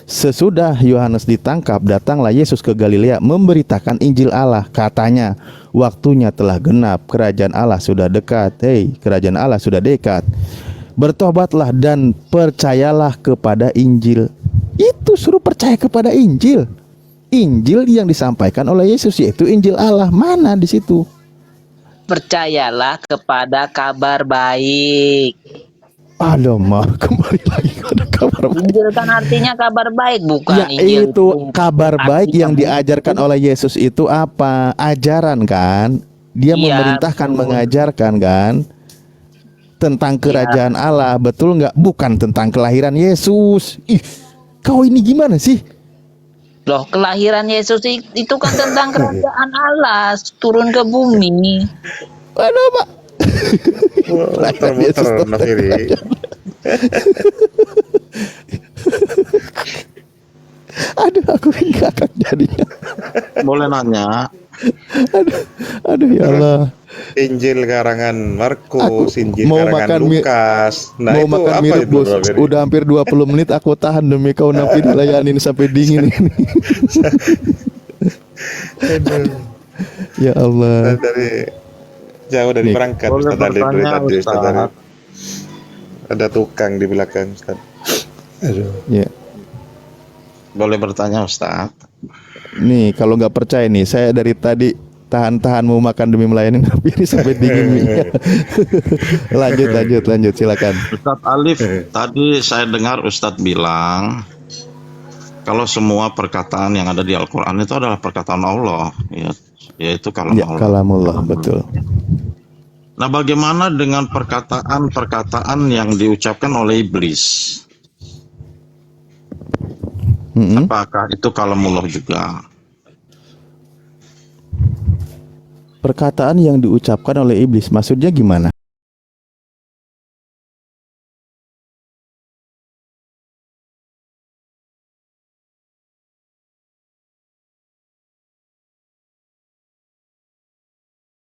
D: Sesudah Yohanes ditangkap, datanglah Yesus ke Galilea memberitakan Injil Allah. Katanya, waktunya telah genap, kerajaan Allah sudah dekat. Hei, kerajaan Allah sudah dekat. Bertobatlah dan percayalah kepada Injil. Itu suruh percaya kepada Injil. Injil yang disampaikan oleh Yesus, yaitu Injil Allah. Mana di situ?
H: Percayalah kepada kabar baik.
D: Aduh, mah kembali lagi pada kabar baik.
H: Injil kan artinya kabar baik, bukan
D: Ya,
H: Injil
D: itu kabar baik
H: artinya
D: yang diajarkan oleh Yesus itu apa? Ajaran kan? Dia
H: Iya,
D: memerintahkan,
H: betul.
D: mengajarkan kan? Tentang kerajaan Allah, betul nggak? Bukan tentang kelahiran Yesus. Ih, kau ini gimana sih?
H: Loh, kelahiran Yesus itu kan tentang kerajaan Allah turun ke bumi.
D: Aduh, Pak. Kelahiran Yesus tuh. Aduh, aku ngakak jadinya.
J: Boleh nanya?
D: Aduh ya Allah.
J: Injil karangan Markus, Injil
D: Mau
J: karangan
D: makan
J: Lukas. Nah,
D: mau
J: itu
D: makan
J: apa
D: mie
J: itu,
D: rebus.
J: Bro Ferry?
D: Udah hampir 20 menit aku tahan demi kau Nafi dilayanin sampai dingin ini. Ya Allah.
J: Dari jauh dari
D: Nih.
J: berangkat
I: Boleh
J: Ustaz Ali dari
I: bertanya,
J: tadi Ustaz Ali.
I: Ustaz.
J: Ada tukang di belakang Ustaz. Aduh.
D: Ya.
J: Boleh bertanya Ustaz?
D: Nih, kalau nggak percaya nih, saya dari tadi tahan-tahan mau makan demi melayani Nabi ini sampai dingin mie-nya. lanjut silakan.
I: Ustadz Alif, tadi saya dengar Ustadz bilang kalau semua perkataan yang ada di Al-Quran itu adalah perkataan Allah, ya, yaitu kalam
D: Ya,
I: Allah.
D: kalamullah, betul.
I: Nah, bagaimana dengan perkataan-perkataan yang diucapkan oleh iblis? Apakah itu kalamullah juga?
D: Perkataan yang diucapkan oleh iblis, maksudnya gimana?